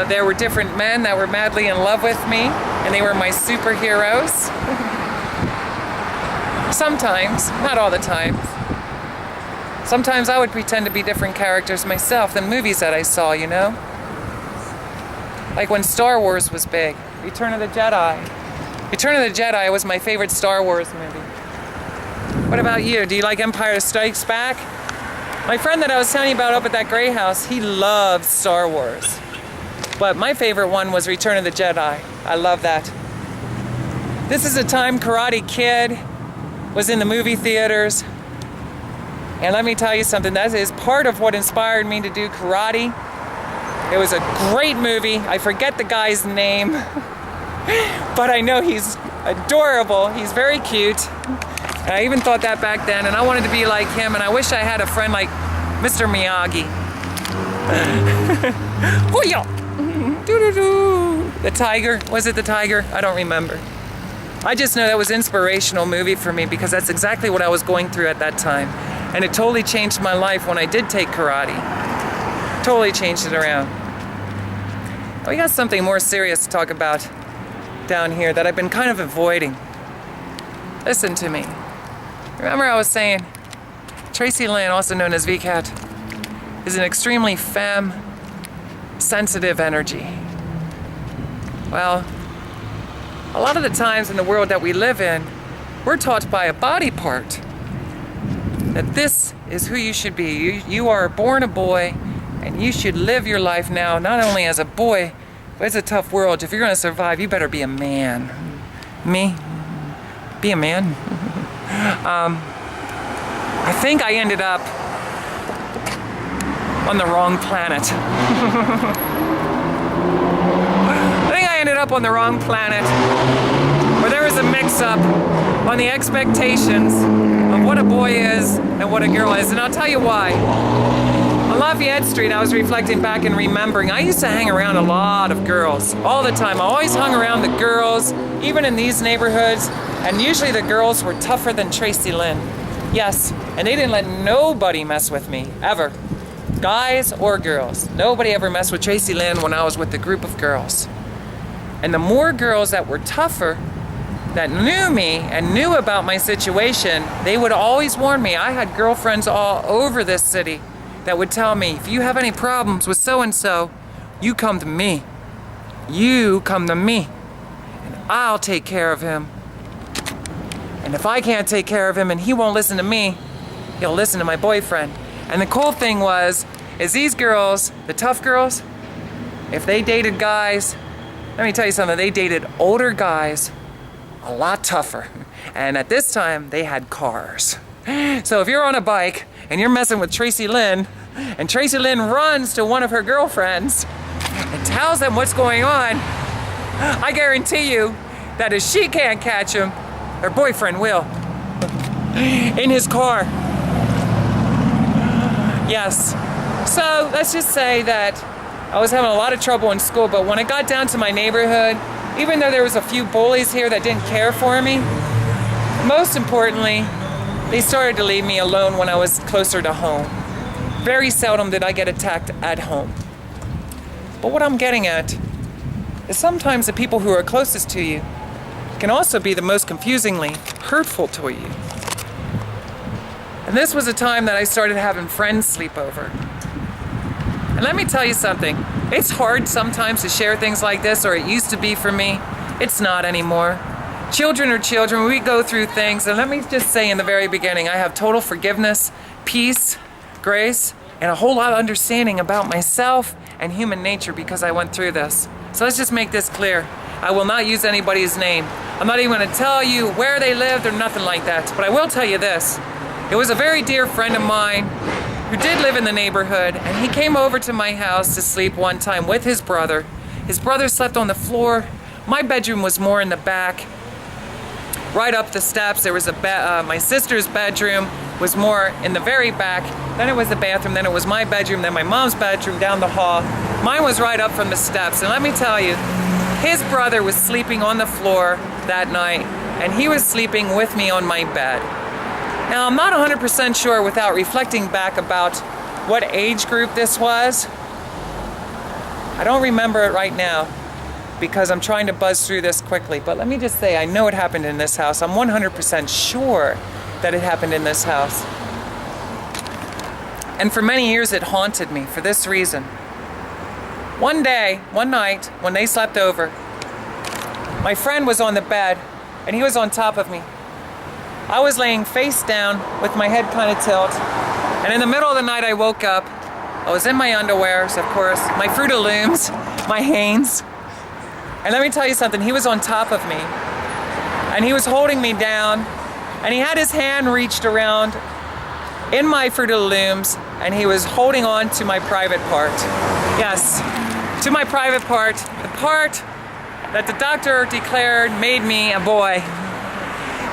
Speaker 1: there were different men that were madly in love with me, and they were my superheroes. Sometimes, not all the time. Sometimes I would pretend to be different characters myself than movies that I saw, you know? Like when Star Wars was big, Return of the Jedi. Return of the Jedi was my favorite Star Wars movie. What about you? Do you like Empire Strikes Back? My friend that I was telling you about up at that gray house, he loved Star Wars. But my favorite one was Return of the Jedi. I love that. This is a time Karate Kid was in the movie theaters. And let me tell you something, that is part of what inspired me to do karate. It was a great movie. I forget the guy's name, but I know he's adorable. He's very cute. And I even thought that back then, and I wanted to be like him, and I wish I had a friend like Mr. Miyagi. The tiger, was it the tiger? I don't remember. I just know that was an inspirational movie for me because that's exactly what I was going through at that time. And it totally changed my life when I did take karate. Totally changed it around. We got something more serious to talk about down here that I've been kind of avoiding. Listen to me. Remember I was saying Tracilyn, also known as VCAT, is an extremely femme-sensitive energy. Well, a lot of the times in the world that we live in, we're taught by a body part that this is who you should be. You are born a boy, and you should live your life now, not only as a boy, but it's a tough world. If you're going to survive, you better be a man. Me? Be a man? I think I ended up on the wrong planet. I ended up on the wrong planet, where there was a mix-up on the expectations of what a boy is and what a girl is, and I'll tell you why. On Lafayette Street, I was reflecting back and remembering, I used to hang around a lot of girls, all the time. I always hung around the girls, even in these neighborhoods, and usually the girls were tougher than Tracilyn. Yes, and they didn't let nobody mess with me, ever. Guys or girls. Nobody ever messed with Tracilyn when I was with the group of girls. And the more girls that were tougher, that knew me and knew about my situation, they would always warn me. I had girlfriends all over this city that would tell me, if you have any problems with so-and-so, you come to me. You come to me, and I'll take care of him. And if I can't take care of him and he won't listen to me, he'll listen to my boyfriend. And the cool thing is these girls, the tough girls, if they dated guys, let me tell you something, they dated older guys, a lot tougher. And at this time, they had cars. So if you're on a bike and you're messing with Tracilyn, and Tracilyn runs to one of her girlfriends and tells them what's going on, I guarantee you that if she can't catch him, her boyfriend will. In his car. Yes. So let's just say that I was having a lot of trouble in school, but when I got down to my neighborhood, even though there was a few bullies here that didn't care for me, most importantly, they started to leave me alone when I was closer to home. Very seldom did I get attacked at home. But what I'm getting at is sometimes the people who are closest to you can also be the most confusingly hurtful to you. And this was a time that I started having friends sleep over. And let me tell you something, it's hard sometimes to share things like this, or it used to be for me. It's not anymore. Children are children, we go through things, and let me just say in the very beginning, I have total forgiveness, peace, grace, and a whole lot of understanding about myself and human nature because I went through this. So let's just make this clear. I will not use anybody's name. I'm not even going to tell you where they lived or nothing like that, but I will tell you this. It was a very dear friend of mine who did live in the neighborhood, and he came over to my house to sleep one time with his brother. His brother slept on the floor. My bedroom was more in the back. Right up the steps, there was my sister's bedroom was more in the very back. Then it was the bathroom, then it was my bedroom, then my mom's bedroom down the hall. Mine was right up from the steps, and let me tell you, his brother was sleeping on the floor that night, and he was sleeping with me on my bed. Now, I'm not 100% sure without reflecting back about what age group this was. I don't remember it right now because I'm trying to buzz through this quickly, but let me just say, I know it happened in this house. I'm 100% sure that it happened in this house. And for many years, it haunted me for this reason. One night, when they slept over, my friend was on the bed, and he was on top of me. I was laying face down with my head kind of tilt, and in the middle of the night, I woke up. I was in my underwears, of course, my Fruit of Looms, my Hanes. And let me tell you something, he was on top of me, and he was holding me down, and he had his hand reached around in my Fruit of the Looms, and he was holding on to my private part. Yes, to my private part, the part that the doctor declared made me a boy.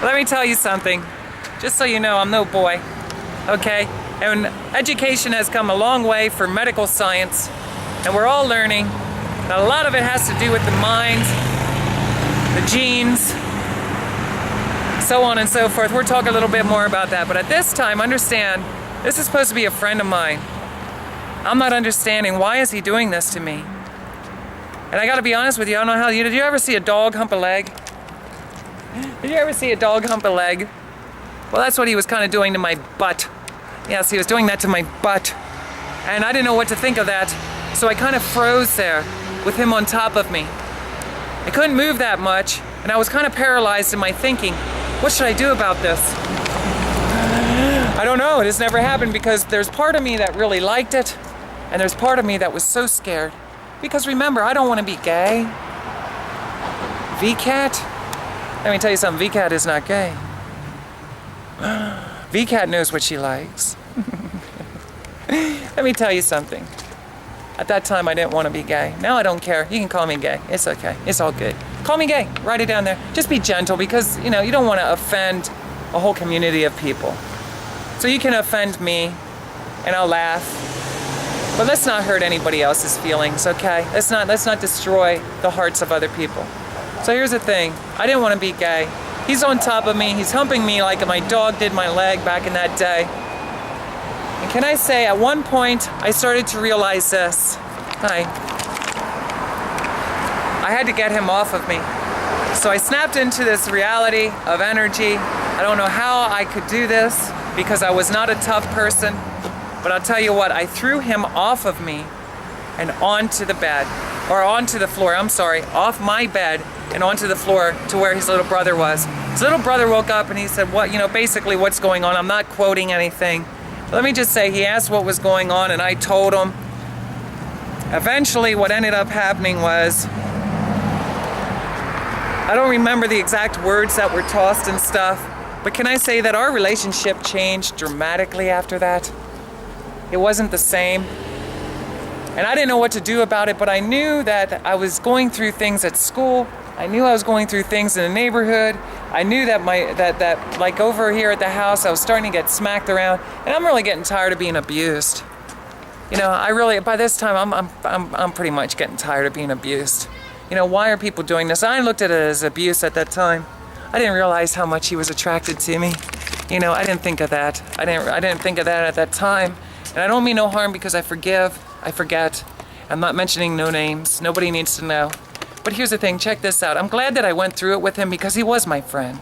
Speaker 1: Let me tell you something, just so you know, I'm no boy, okay? And education has come a long way for medical science, and we're all learning that a lot of it has to do with the mind, the genes, so on and so forth. We'll talk a little bit more about that, but at this time, understand, this is supposed to be a friend of mine. I'm not understanding, why is he doing this to me? And I gotta be honest with you, I don't know how, did you ever see a dog hump a leg? Did you ever see a dog hump a leg? Well, that's what he was kind of doing to my butt. Yes, he was doing that to my butt. And I didn't know what to think of that, so I kind of froze there with him on top of me. I couldn't move that much, and I was kind of paralyzed in my thinking, what should I do about this? I don't know, it has never happened because there's part of me that really liked it, and there's part of me that was so scared. Because remember, I don't want to be gay. VCAT? Let me tell you something, VCAT is not gay. VCAT knows what she likes. Let me tell you something. At that time, I didn't want to be gay. Now I don't care. You can call me gay. It's okay. It's all good. Call me gay. Write it down there. Just be gentle because, you know, you don't want to offend a whole community of people. So you can offend me, and I'll laugh. But let's not hurt anybody else's feelings, okay? Let's not destroy the hearts of other people. So here's the thing. I didn't want to be gay. He's on top of me. He's humping me like my dog did my leg back in that day. And can I say, at one point, I started to realize this. I had to get him off of me. So I snapped into this reality of energy. I don't know how I could do this because I was not a tough person. But I'll tell you what, I threw him off of me and onto the bed. Or onto the floor, I'm sorry, off my bed and onto the floor to where his little brother was. His little brother woke up and he said, what, basically what's going on. I'm not quoting anything. Let me just say, he asked what was going on and I told him. Eventually what ended up happening was, I don't remember the exact words that were tossed and stuff, but can I say that our relationship changed dramatically after that? It wasn't the same. And I didn't know what to do about it, but I knew that I was going through things at school. I knew I was going through things in the neighborhood. I knew that like over here at the house, I was starting to get smacked around, and I'm really getting tired of being abused. By this time, I'm pretty much getting tired of being abused. Why are people doing this? I looked at it as abuse at that time. I didn't realize how much he was attracted to me. I didn't think of that. I didn't think of that at that time. And I don't mean no harm because I forgive, I forget. I'm not mentioning no names. Nobody needs to know. But here's the thing, check this out. I'm glad that I went through it with him because he was my friend.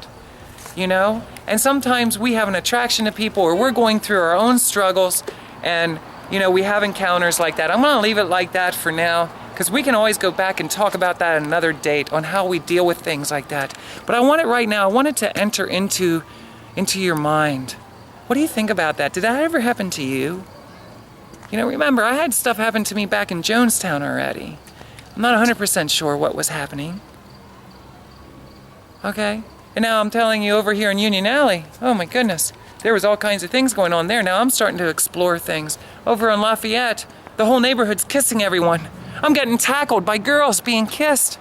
Speaker 1: And sometimes we have an attraction to people or we're going through our own struggles and, we have encounters like that. I'm gonna leave it like that for now because we can always go back and talk about that at another date on how we deal with things like that. But I want it right now. I want it to enter into your mind. What do you think about that? Did that ever happen to you? Remember, I had stuff happen to me back in Jonestown already. I'm not 100% sure what was happening. Okay? And now I'm telling you over here in Union Alley, oh my goodness, there was all kinds of things going on there. Now I'm starting to explore things. Over in Lafayette, the whole neighborhood's kissing everyone. I'm getting tackled by girls being kissed.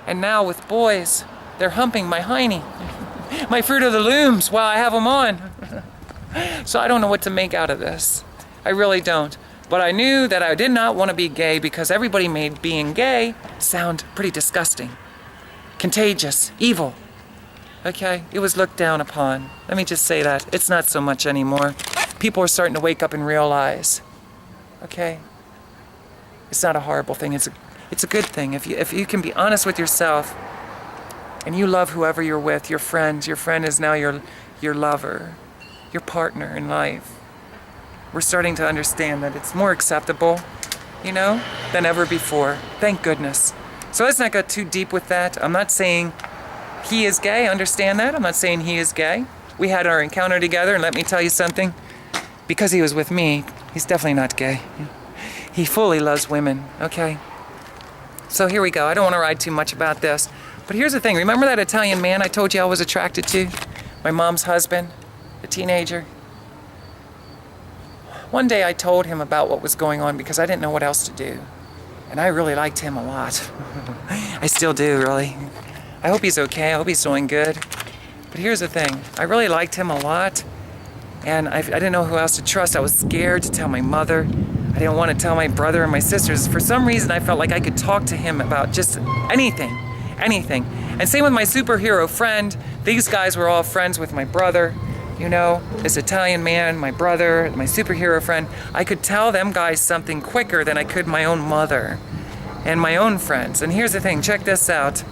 Speaker 1: And now with boys, they're humping my hiney. My Fruit of the Looms while I have them on. So I don't know what to make out of this. I really don't. But I knew that I did not want to be gay because everybody made being gay sound pretty disgusting, contagious, evil. Okay? It was looked down upon. Let me just say that. It's not so much anymore. People are starting to wake up and realize, okay? It's not a horrible thing. It's a good thing. If you can be honest with yourself and you love whoever you're with, your friend is now your lover, your partner in life. We're starting to understand that it's more acceptable, than ever before. Thank goodness. So let's not go too deep with that. I'm not saying he is gay, understand that. I'm not saying he is gay. We had our encounter together, and let me tell you something. Because he was with me, he's definitely not gay. He fully loves women, okay? So here we go. I don't want to ride too much about this. But here's the thing. Remember that Italian man I told you I was attracted to? My mom's husband, the teenager? One day I told him about what was going on because I didn't know what else to do. And I really liked him a lot. I still do, really. I hope he's okay. I hope he's doing good. But here's the thing. I really liked him a lot. And I didn't know who else to trust. I was scared to tell my mother. I didn't want to tell my brother and my sisters. For some reason, I felt like I could talk to him about just anything. And same with my superhero friend. These guys were all friends with my brother. This Italian man, my brother, my superhero friend. I could tell them guys something quicker than I could my own mother and my own friends. And here's the thing, check this out.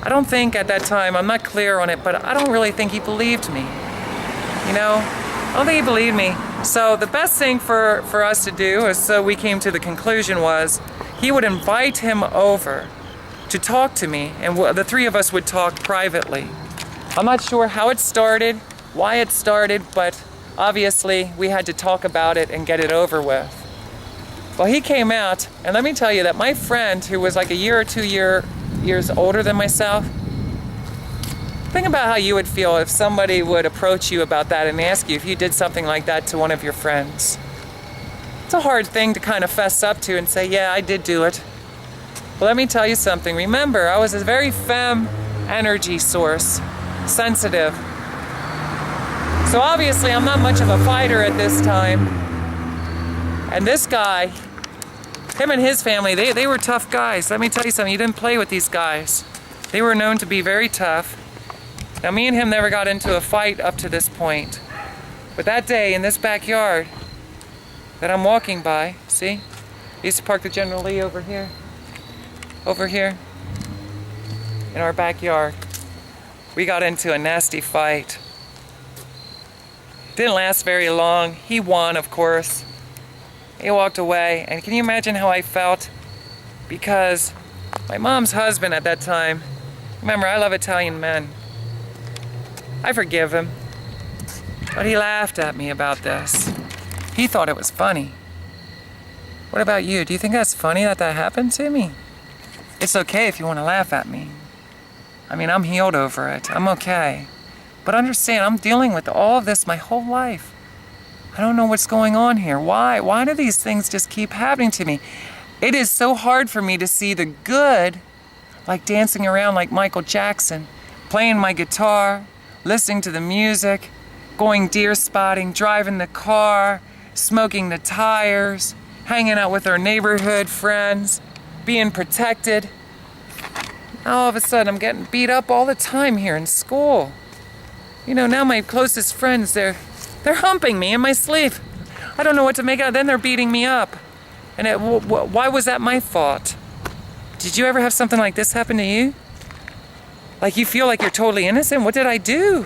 Speaker 1: I don't think at that time, I'm not clear on it, but I don't really think he believed me. I don't think he believed me. So the best thing for us to do, so we came to the conclusion, was he would invite him over to talk to me, and the three of us would talk privately. I'm not sure how it started, why it started, but obviously we had to talk about it and get it over with. Well, he came out, and let me tell you that my friend, who was like a year or 2 years older than myself, think about how you would feel if somebody would approach you about that and ask you if you did something like that to one of your friends. It's a hard thing to kind of fess up to and say, yeah, I did do it. But let me tell you something. Remember, I was a very femme energy source, sensitive. So obviously I'm not much of a fighter at this time. And this guy, him and his family, they were tough guys. Let me tell you something, you didn't play with these guys. They were known to be very tough. Now me and him never got into a fight up to this point. But that day in this backyard that I'm walking by, see? I used to park the General Lee over here, in our backyard. We got into a nasty fight. Didn't last very long. He won, of course. He walked away, and can you imagine how I felt? Because my mom's husband at that time Remember, I love Italian men. I forgive him. But he laughed at me about this. He thought it was funny. What about you? Do you think that's funny that that happened to me? It's okay if you want to laugh at me. I mean, I'm healed over it. I'm okay. But understand, I'm dealing with all of this my whole life. I don't know what's going on here. Why? Why do these things just keep happening to me? It is so hard for me to see the good, like dancing around like Michael Jackson, playing my guitar, listening to the music, going deer spotting, driving the car, smoking the tires, hanging out with our neighborhood friends, being protected. Now all of a sudden I'm getting beat up all the time here in school. You know, now my closest friends, they're humping me in my sleep. I don't know what to make out. Then they're beating me up. And why was that my fault? Did you ever have something like this happen to you? Like you feel like you're totally innocent? What did I do?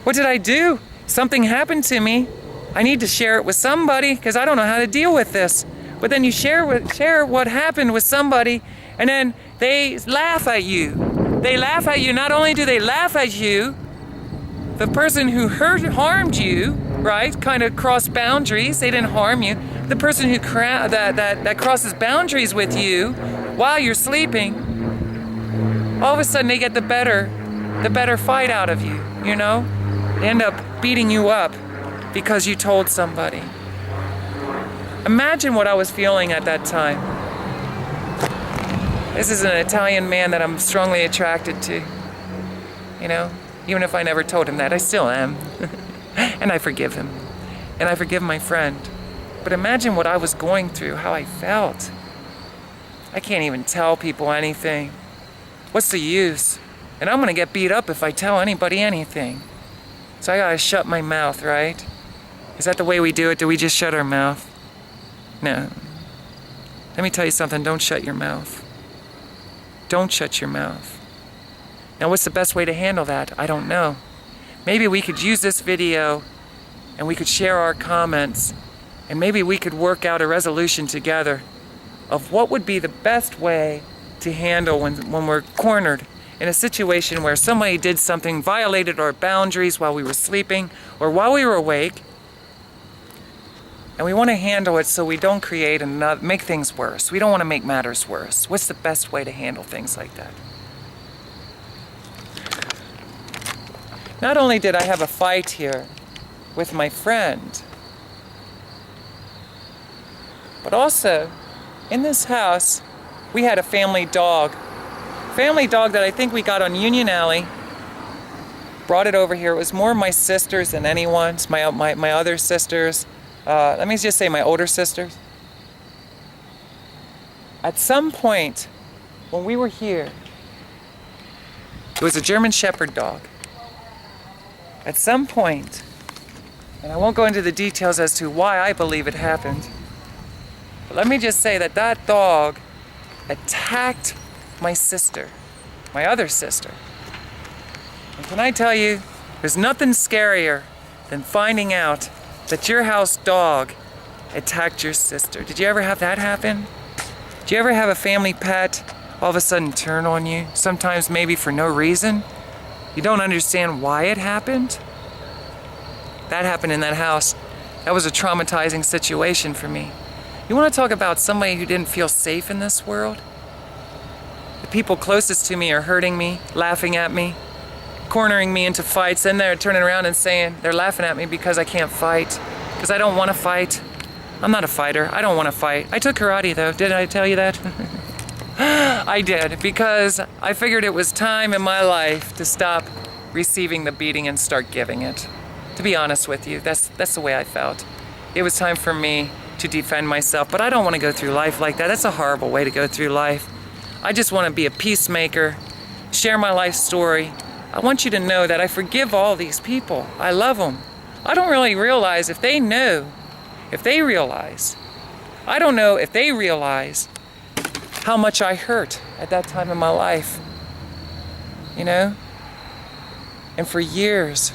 Speaker 1: What did I do? Something happened to me. I need to share it with somebody because I don't know how to deal with this. But then you share what happened with somebody, and then they laugh at you. They laugh at you. Not only do they laugh at you, the person who harmed you, right, kind of crossed boundaries. They didn't harm you. The person who that crosses boundaries with you while you're sleeping, all of a sudden they get the better fight out of you, you know? They end up beating you up because you told somebody. Imagine what I was feeling at that time. This is an Italian man that I'm strongly attracted to, you know? Even if I never told him that, I still am. And I forgive him. And I forgive my friend. But imagine what I was going through, how I felt. I can't even tell people anything. What's the use? And I'm gonna get beat up if I tell anybody anything. So I gotta shut my mouth, right? Is that the way we do it? Do we just shut our mouth? No. Let me tell you something, don't shut your mouth. Don't shut your mouth. Now what's the best way to handle that? I don't know. Maybe we could use this video and we could share our comments and maybe we could work out a resolution together of what would be the best way to handle when we're cornered in a situation where somebody did something, violated our boundaries while we were sleeping or while we were awake, and we want to handle it so we don't make things worse. We don't want to make matters worse. What's the best way to handle things like that? Not only did I have a fight here with my friend, but also in this house we had a family dog. Family dog that I think we got on Union Alley. Brought it over here. It was more my sisters than anyone's. My other sisters. Let me just say my older sisters. At some point when we were here, it was a German Shepherd dog. At some point, and I won't go into the details as to why I believe it happened, but let me just say that that dog attacked my sister, my other sister. And can I tell you, there's nothing scarier than finding out that your house dog attacked your sister. Did you ever have that happen? Did you ever have a family pet all of a sudden turn on you? Sometimes maybe for no reason. You don't understand why it happened? That happened in that house. That was a traumatizing situation for me. You want to talk about somebody who didn't feel safe in this world? The people closest to me are hurting me, laughing at me, cornering me into fights, and they're turning around and saying, they're laughing at me because I can't fight, because I don't want to fight. I'm not a fighter. I don't want to fight. I took karate though. Did I tell you that? I did, because I figured it was time in my life to stop receiving the beating and start giving it. To be honest with you, that's the way I felt. It was time for me to defend myself, but I don't want to go through life like that. That's a horrible way to go through life. I just want to be a peacemaker, share my life story. I want you to know that I forgive all these people. I love them. I don't really realize if they realize, I don't know if they realize how much I hurt at that time in my life, you know? And for years,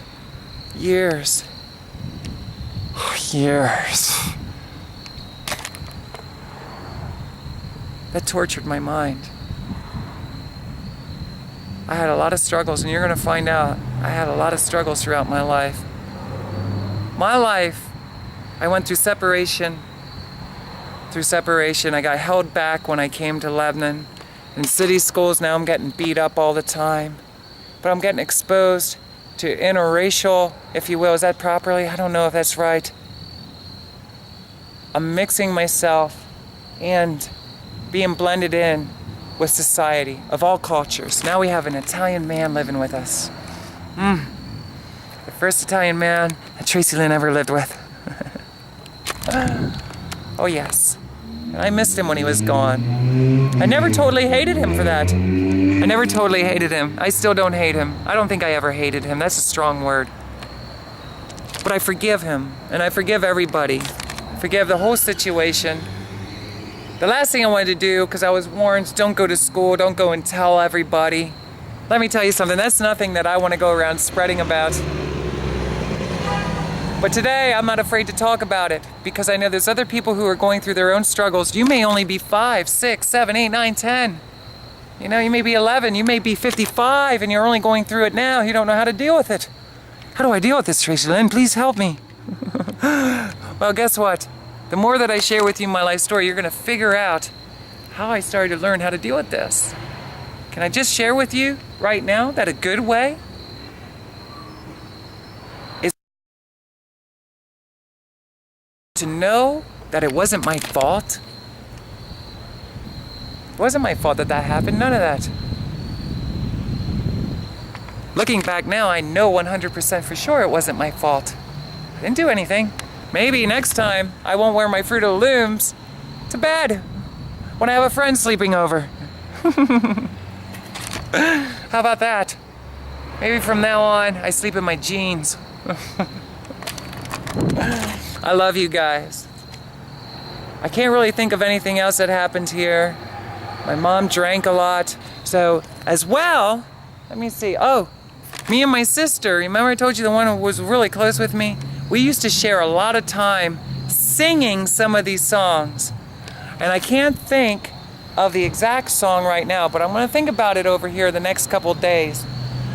Speaker 1: that tortured my mind. I had a lot of struggles, and you're going to find out I had a lot of struggles throughout my life. My life, I went through separation. Through separation, I got held back when I came to Lebanon. In city schools, now I'm getting beat up all the time. But I'm getting exposed to interracial, if you will. Is that properly? I don't know if that's right. I'm mixing myself and being blended in with society of all cultures. Now we have an Italian man living with us. The first Italian man that Tracilyn ever lived with. Oh yes. And I missed him when he was gone. I never totally hated him for that. I never totally hated him. I still don't hate him. I don't think I ever hated him. That's a strong word. But I forgive him, and I forgive everybody. I forgive the whole situation. The last thing I wanted to do, because I was warned, don't go to school, don't go and tell everybody. Let me tell you something, that's nothing that I want to go around spreading about. But today, I'm not afraid to talk about it, because I know there's other people who are going through their own struggles. You may only be 5, 6, 7, 8, 9, 10. You know, you may be 11, you may be 55, and you're only going through it now. You don't know how to deal with it. How do I deal with this, Tracilyn? Please help me. Well, guess what? The more that I share with you my life story, you're going to figure out how I started to learn how to deal with this. Can I just share with you right now that a good way is to know that it wasn't my fault? It wasn't my fault that happened, none of that. Looking back now, I know 100% for sure it wasn't my fault. I didn't do anything. Maybe next time I won't wear my Fruit of the Looms to bed when I have a friend sleeping over. How about that? Maybe from now on, I sleep in my jeans. I love you guys. I can't really think of anything else that happened here. My mom drank a lot. So, as well, let me see. Oh, me and my sister, remember I told you the one who was really close with me? We used to share a lot of time singing some of these songs. And I can't think of the exact song right now, but I'm going to think about it over here the next couple days.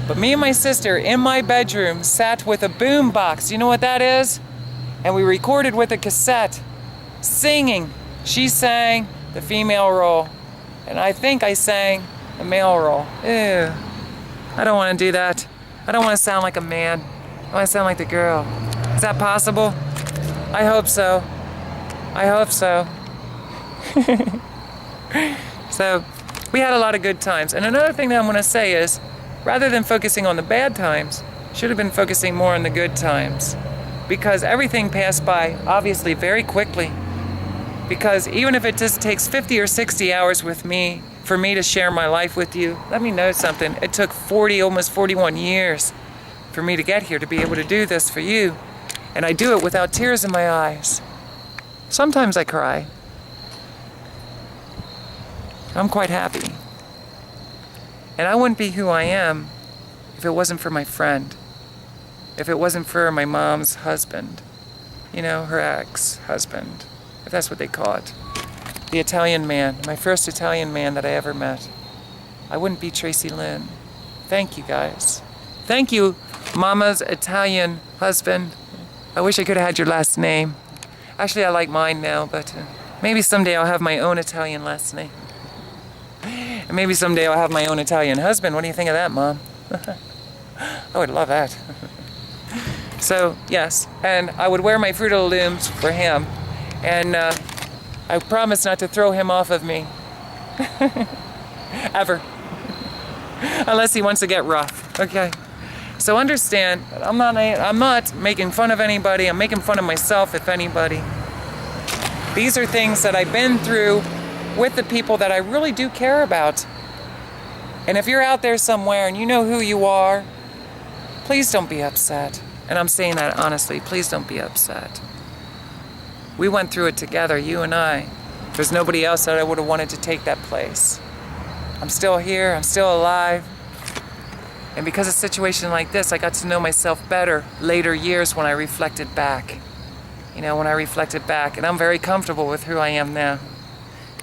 Speaker 1: But me and my sister in my bedroom sat with a boom box. You know what that is? And we recorded with a cassette, singing. She sang the female role, and I think I sang the male role. Ew. I don't want to do that. I don't want to sound like a man. I want to sound like the girl. Is that possible? I hope so. I hope so. So, we had a lot of good times. And another thing that I'm going to say is, rather than focusing on the bad times, should have been focusing more on the good times. Because everything passed by, obviously, very quickly. Because even if it just takes 50 or 60 hours with me, for me to share my life with you, let me know something. It took 40, almost 41 years for me to get here, to be able to do this for you. And I do it without tears in my eyes. Sometimes I cry. I'm quite happy. And I wouldn't be who I am if it wasn't for my friend. If it wasn't for my mom's husband. You know, her ex-husband, if that's what they call it. The Italian man, my first Italian man that I ever met. I wouldn't be Tracilyn. Thank you, guys. Thank you, Mama's Italian husband. I wish I could have had your last name. Actually, I like mine now, but maybe someday I'll have my own Italian last name. And maybe someday I'll have my own Italian husband. What do you think of that, Mom? I would love that. So, yes, and I would wear my Fruit of the Looms for him. And I promise not to throw him off of me. Ever. Unless he wants to get rough, okay? So understand, I'm not making fun of anybody. I'm making fun of myself, if anybody. These are things that I've been through with the people that I really do care about. And if you're out there somewhere and you know who you are, please don't be upset. And I'm saying that honestly, please don't be upset. We went through it together, you and I. There's nobody else that I would have wanted to take that place. I'm still here, I'm still alive. And because of a situation like this, I got to know myself better later years when I reflected back. You know, when I reflected back. And I'm very comfortable with who I am now.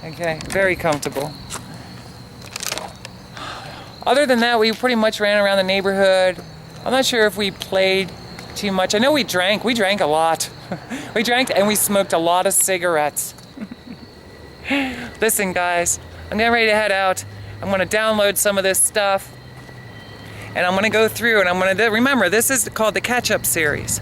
Speaker 1: Okay, very comfortable. Other than that, we pretty much ran around the neighborhood. I'm not sure if we played too much. I know we drank a lot. We drank and we smoked a lot of cigarettes. Listen guys, I'm getting ready to head out. I'm gonna download some of this stuff and I'm gonna go through and I'm gonna, remember this is called the catch-up series.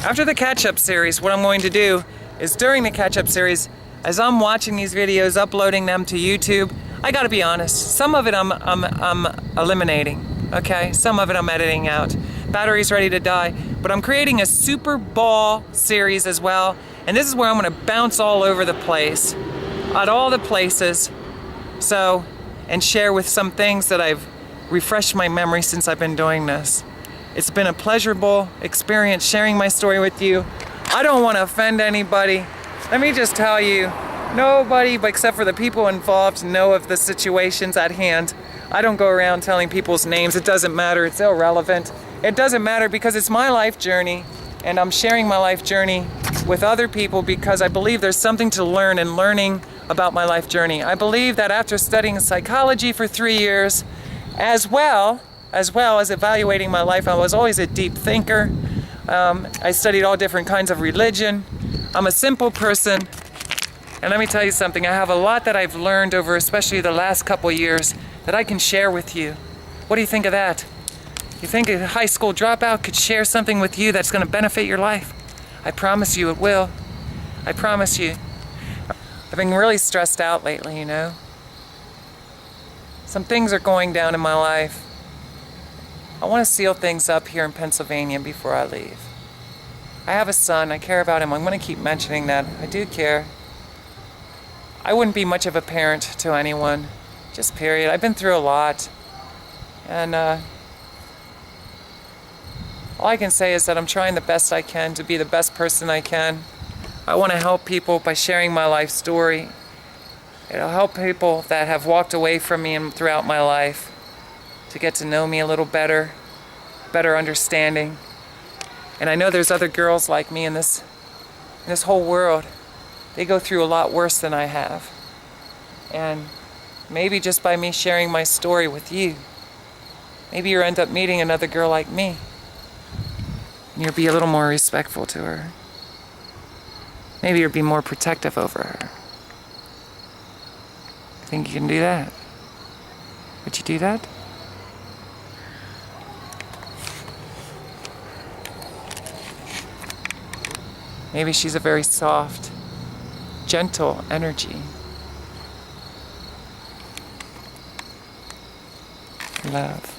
Speaker 1: After the catch-up series, what I'm going to do is during the catch-up series, as I'm watching these videos, uploading them to YouTube, I gotta be honest, some of it I'm eliminating, okay? Some of it I'm editing out. Battery's ready to die, but I'm creating a Super Ball series as well, and this is where I'm gonna bounce all over the place, at all the places, so, and share with some things that I've refreshed my memory since I've been doing this. It's been a pleasurable experience sharing my story with you. I don't want to offend anybody. Let me just tell you, nobody except for the people involved know of the situations at hand. I don't go around telling people's names. It doesn't matter. It's irrelevant. It doesn't matter because it's my life journey, and I'm sharing my life journey with other people because I believe there's something to learn in learning about my life journey. I believe that after studying psychology for 3 years, as well as evaluating my life, I was always a deep thinker. I studied all different kinds of religion. I'm a simple person. And let me tell you something, I have a lot that I've learned over especially the last couple years that I can share with you. What do you think of that? You think a high school dropout could share something with you that's going to benefit your life? I promise you it will. I promise you. I've been really stressed out lately, you know. Some things are going down in my life. I want to seal things up here in Pennsylvania before I leave. I have a son, I care about him. I'm going to keep mentioning that. I do care. I wouldn't be much of a parent to anyone, just period. I've been through a lot. And all I can say is that I'm trying the best I can to be the best person I can. I want to help people by sharing my life story. It'll help people that have walked away from me and throughout my life to get to know me a little better, better understanding. And I know there's other girls like me in this whole world. They go through a lot worse than I have. And maybe just by me sharing my story with you, maybe you'll end up meeting another girl like me. And you'll be a little more respectful to her. Maybe you'll be more protective over her. Think you can do that? Would you do that? Maybe she's a very soft, gentle energy. Love.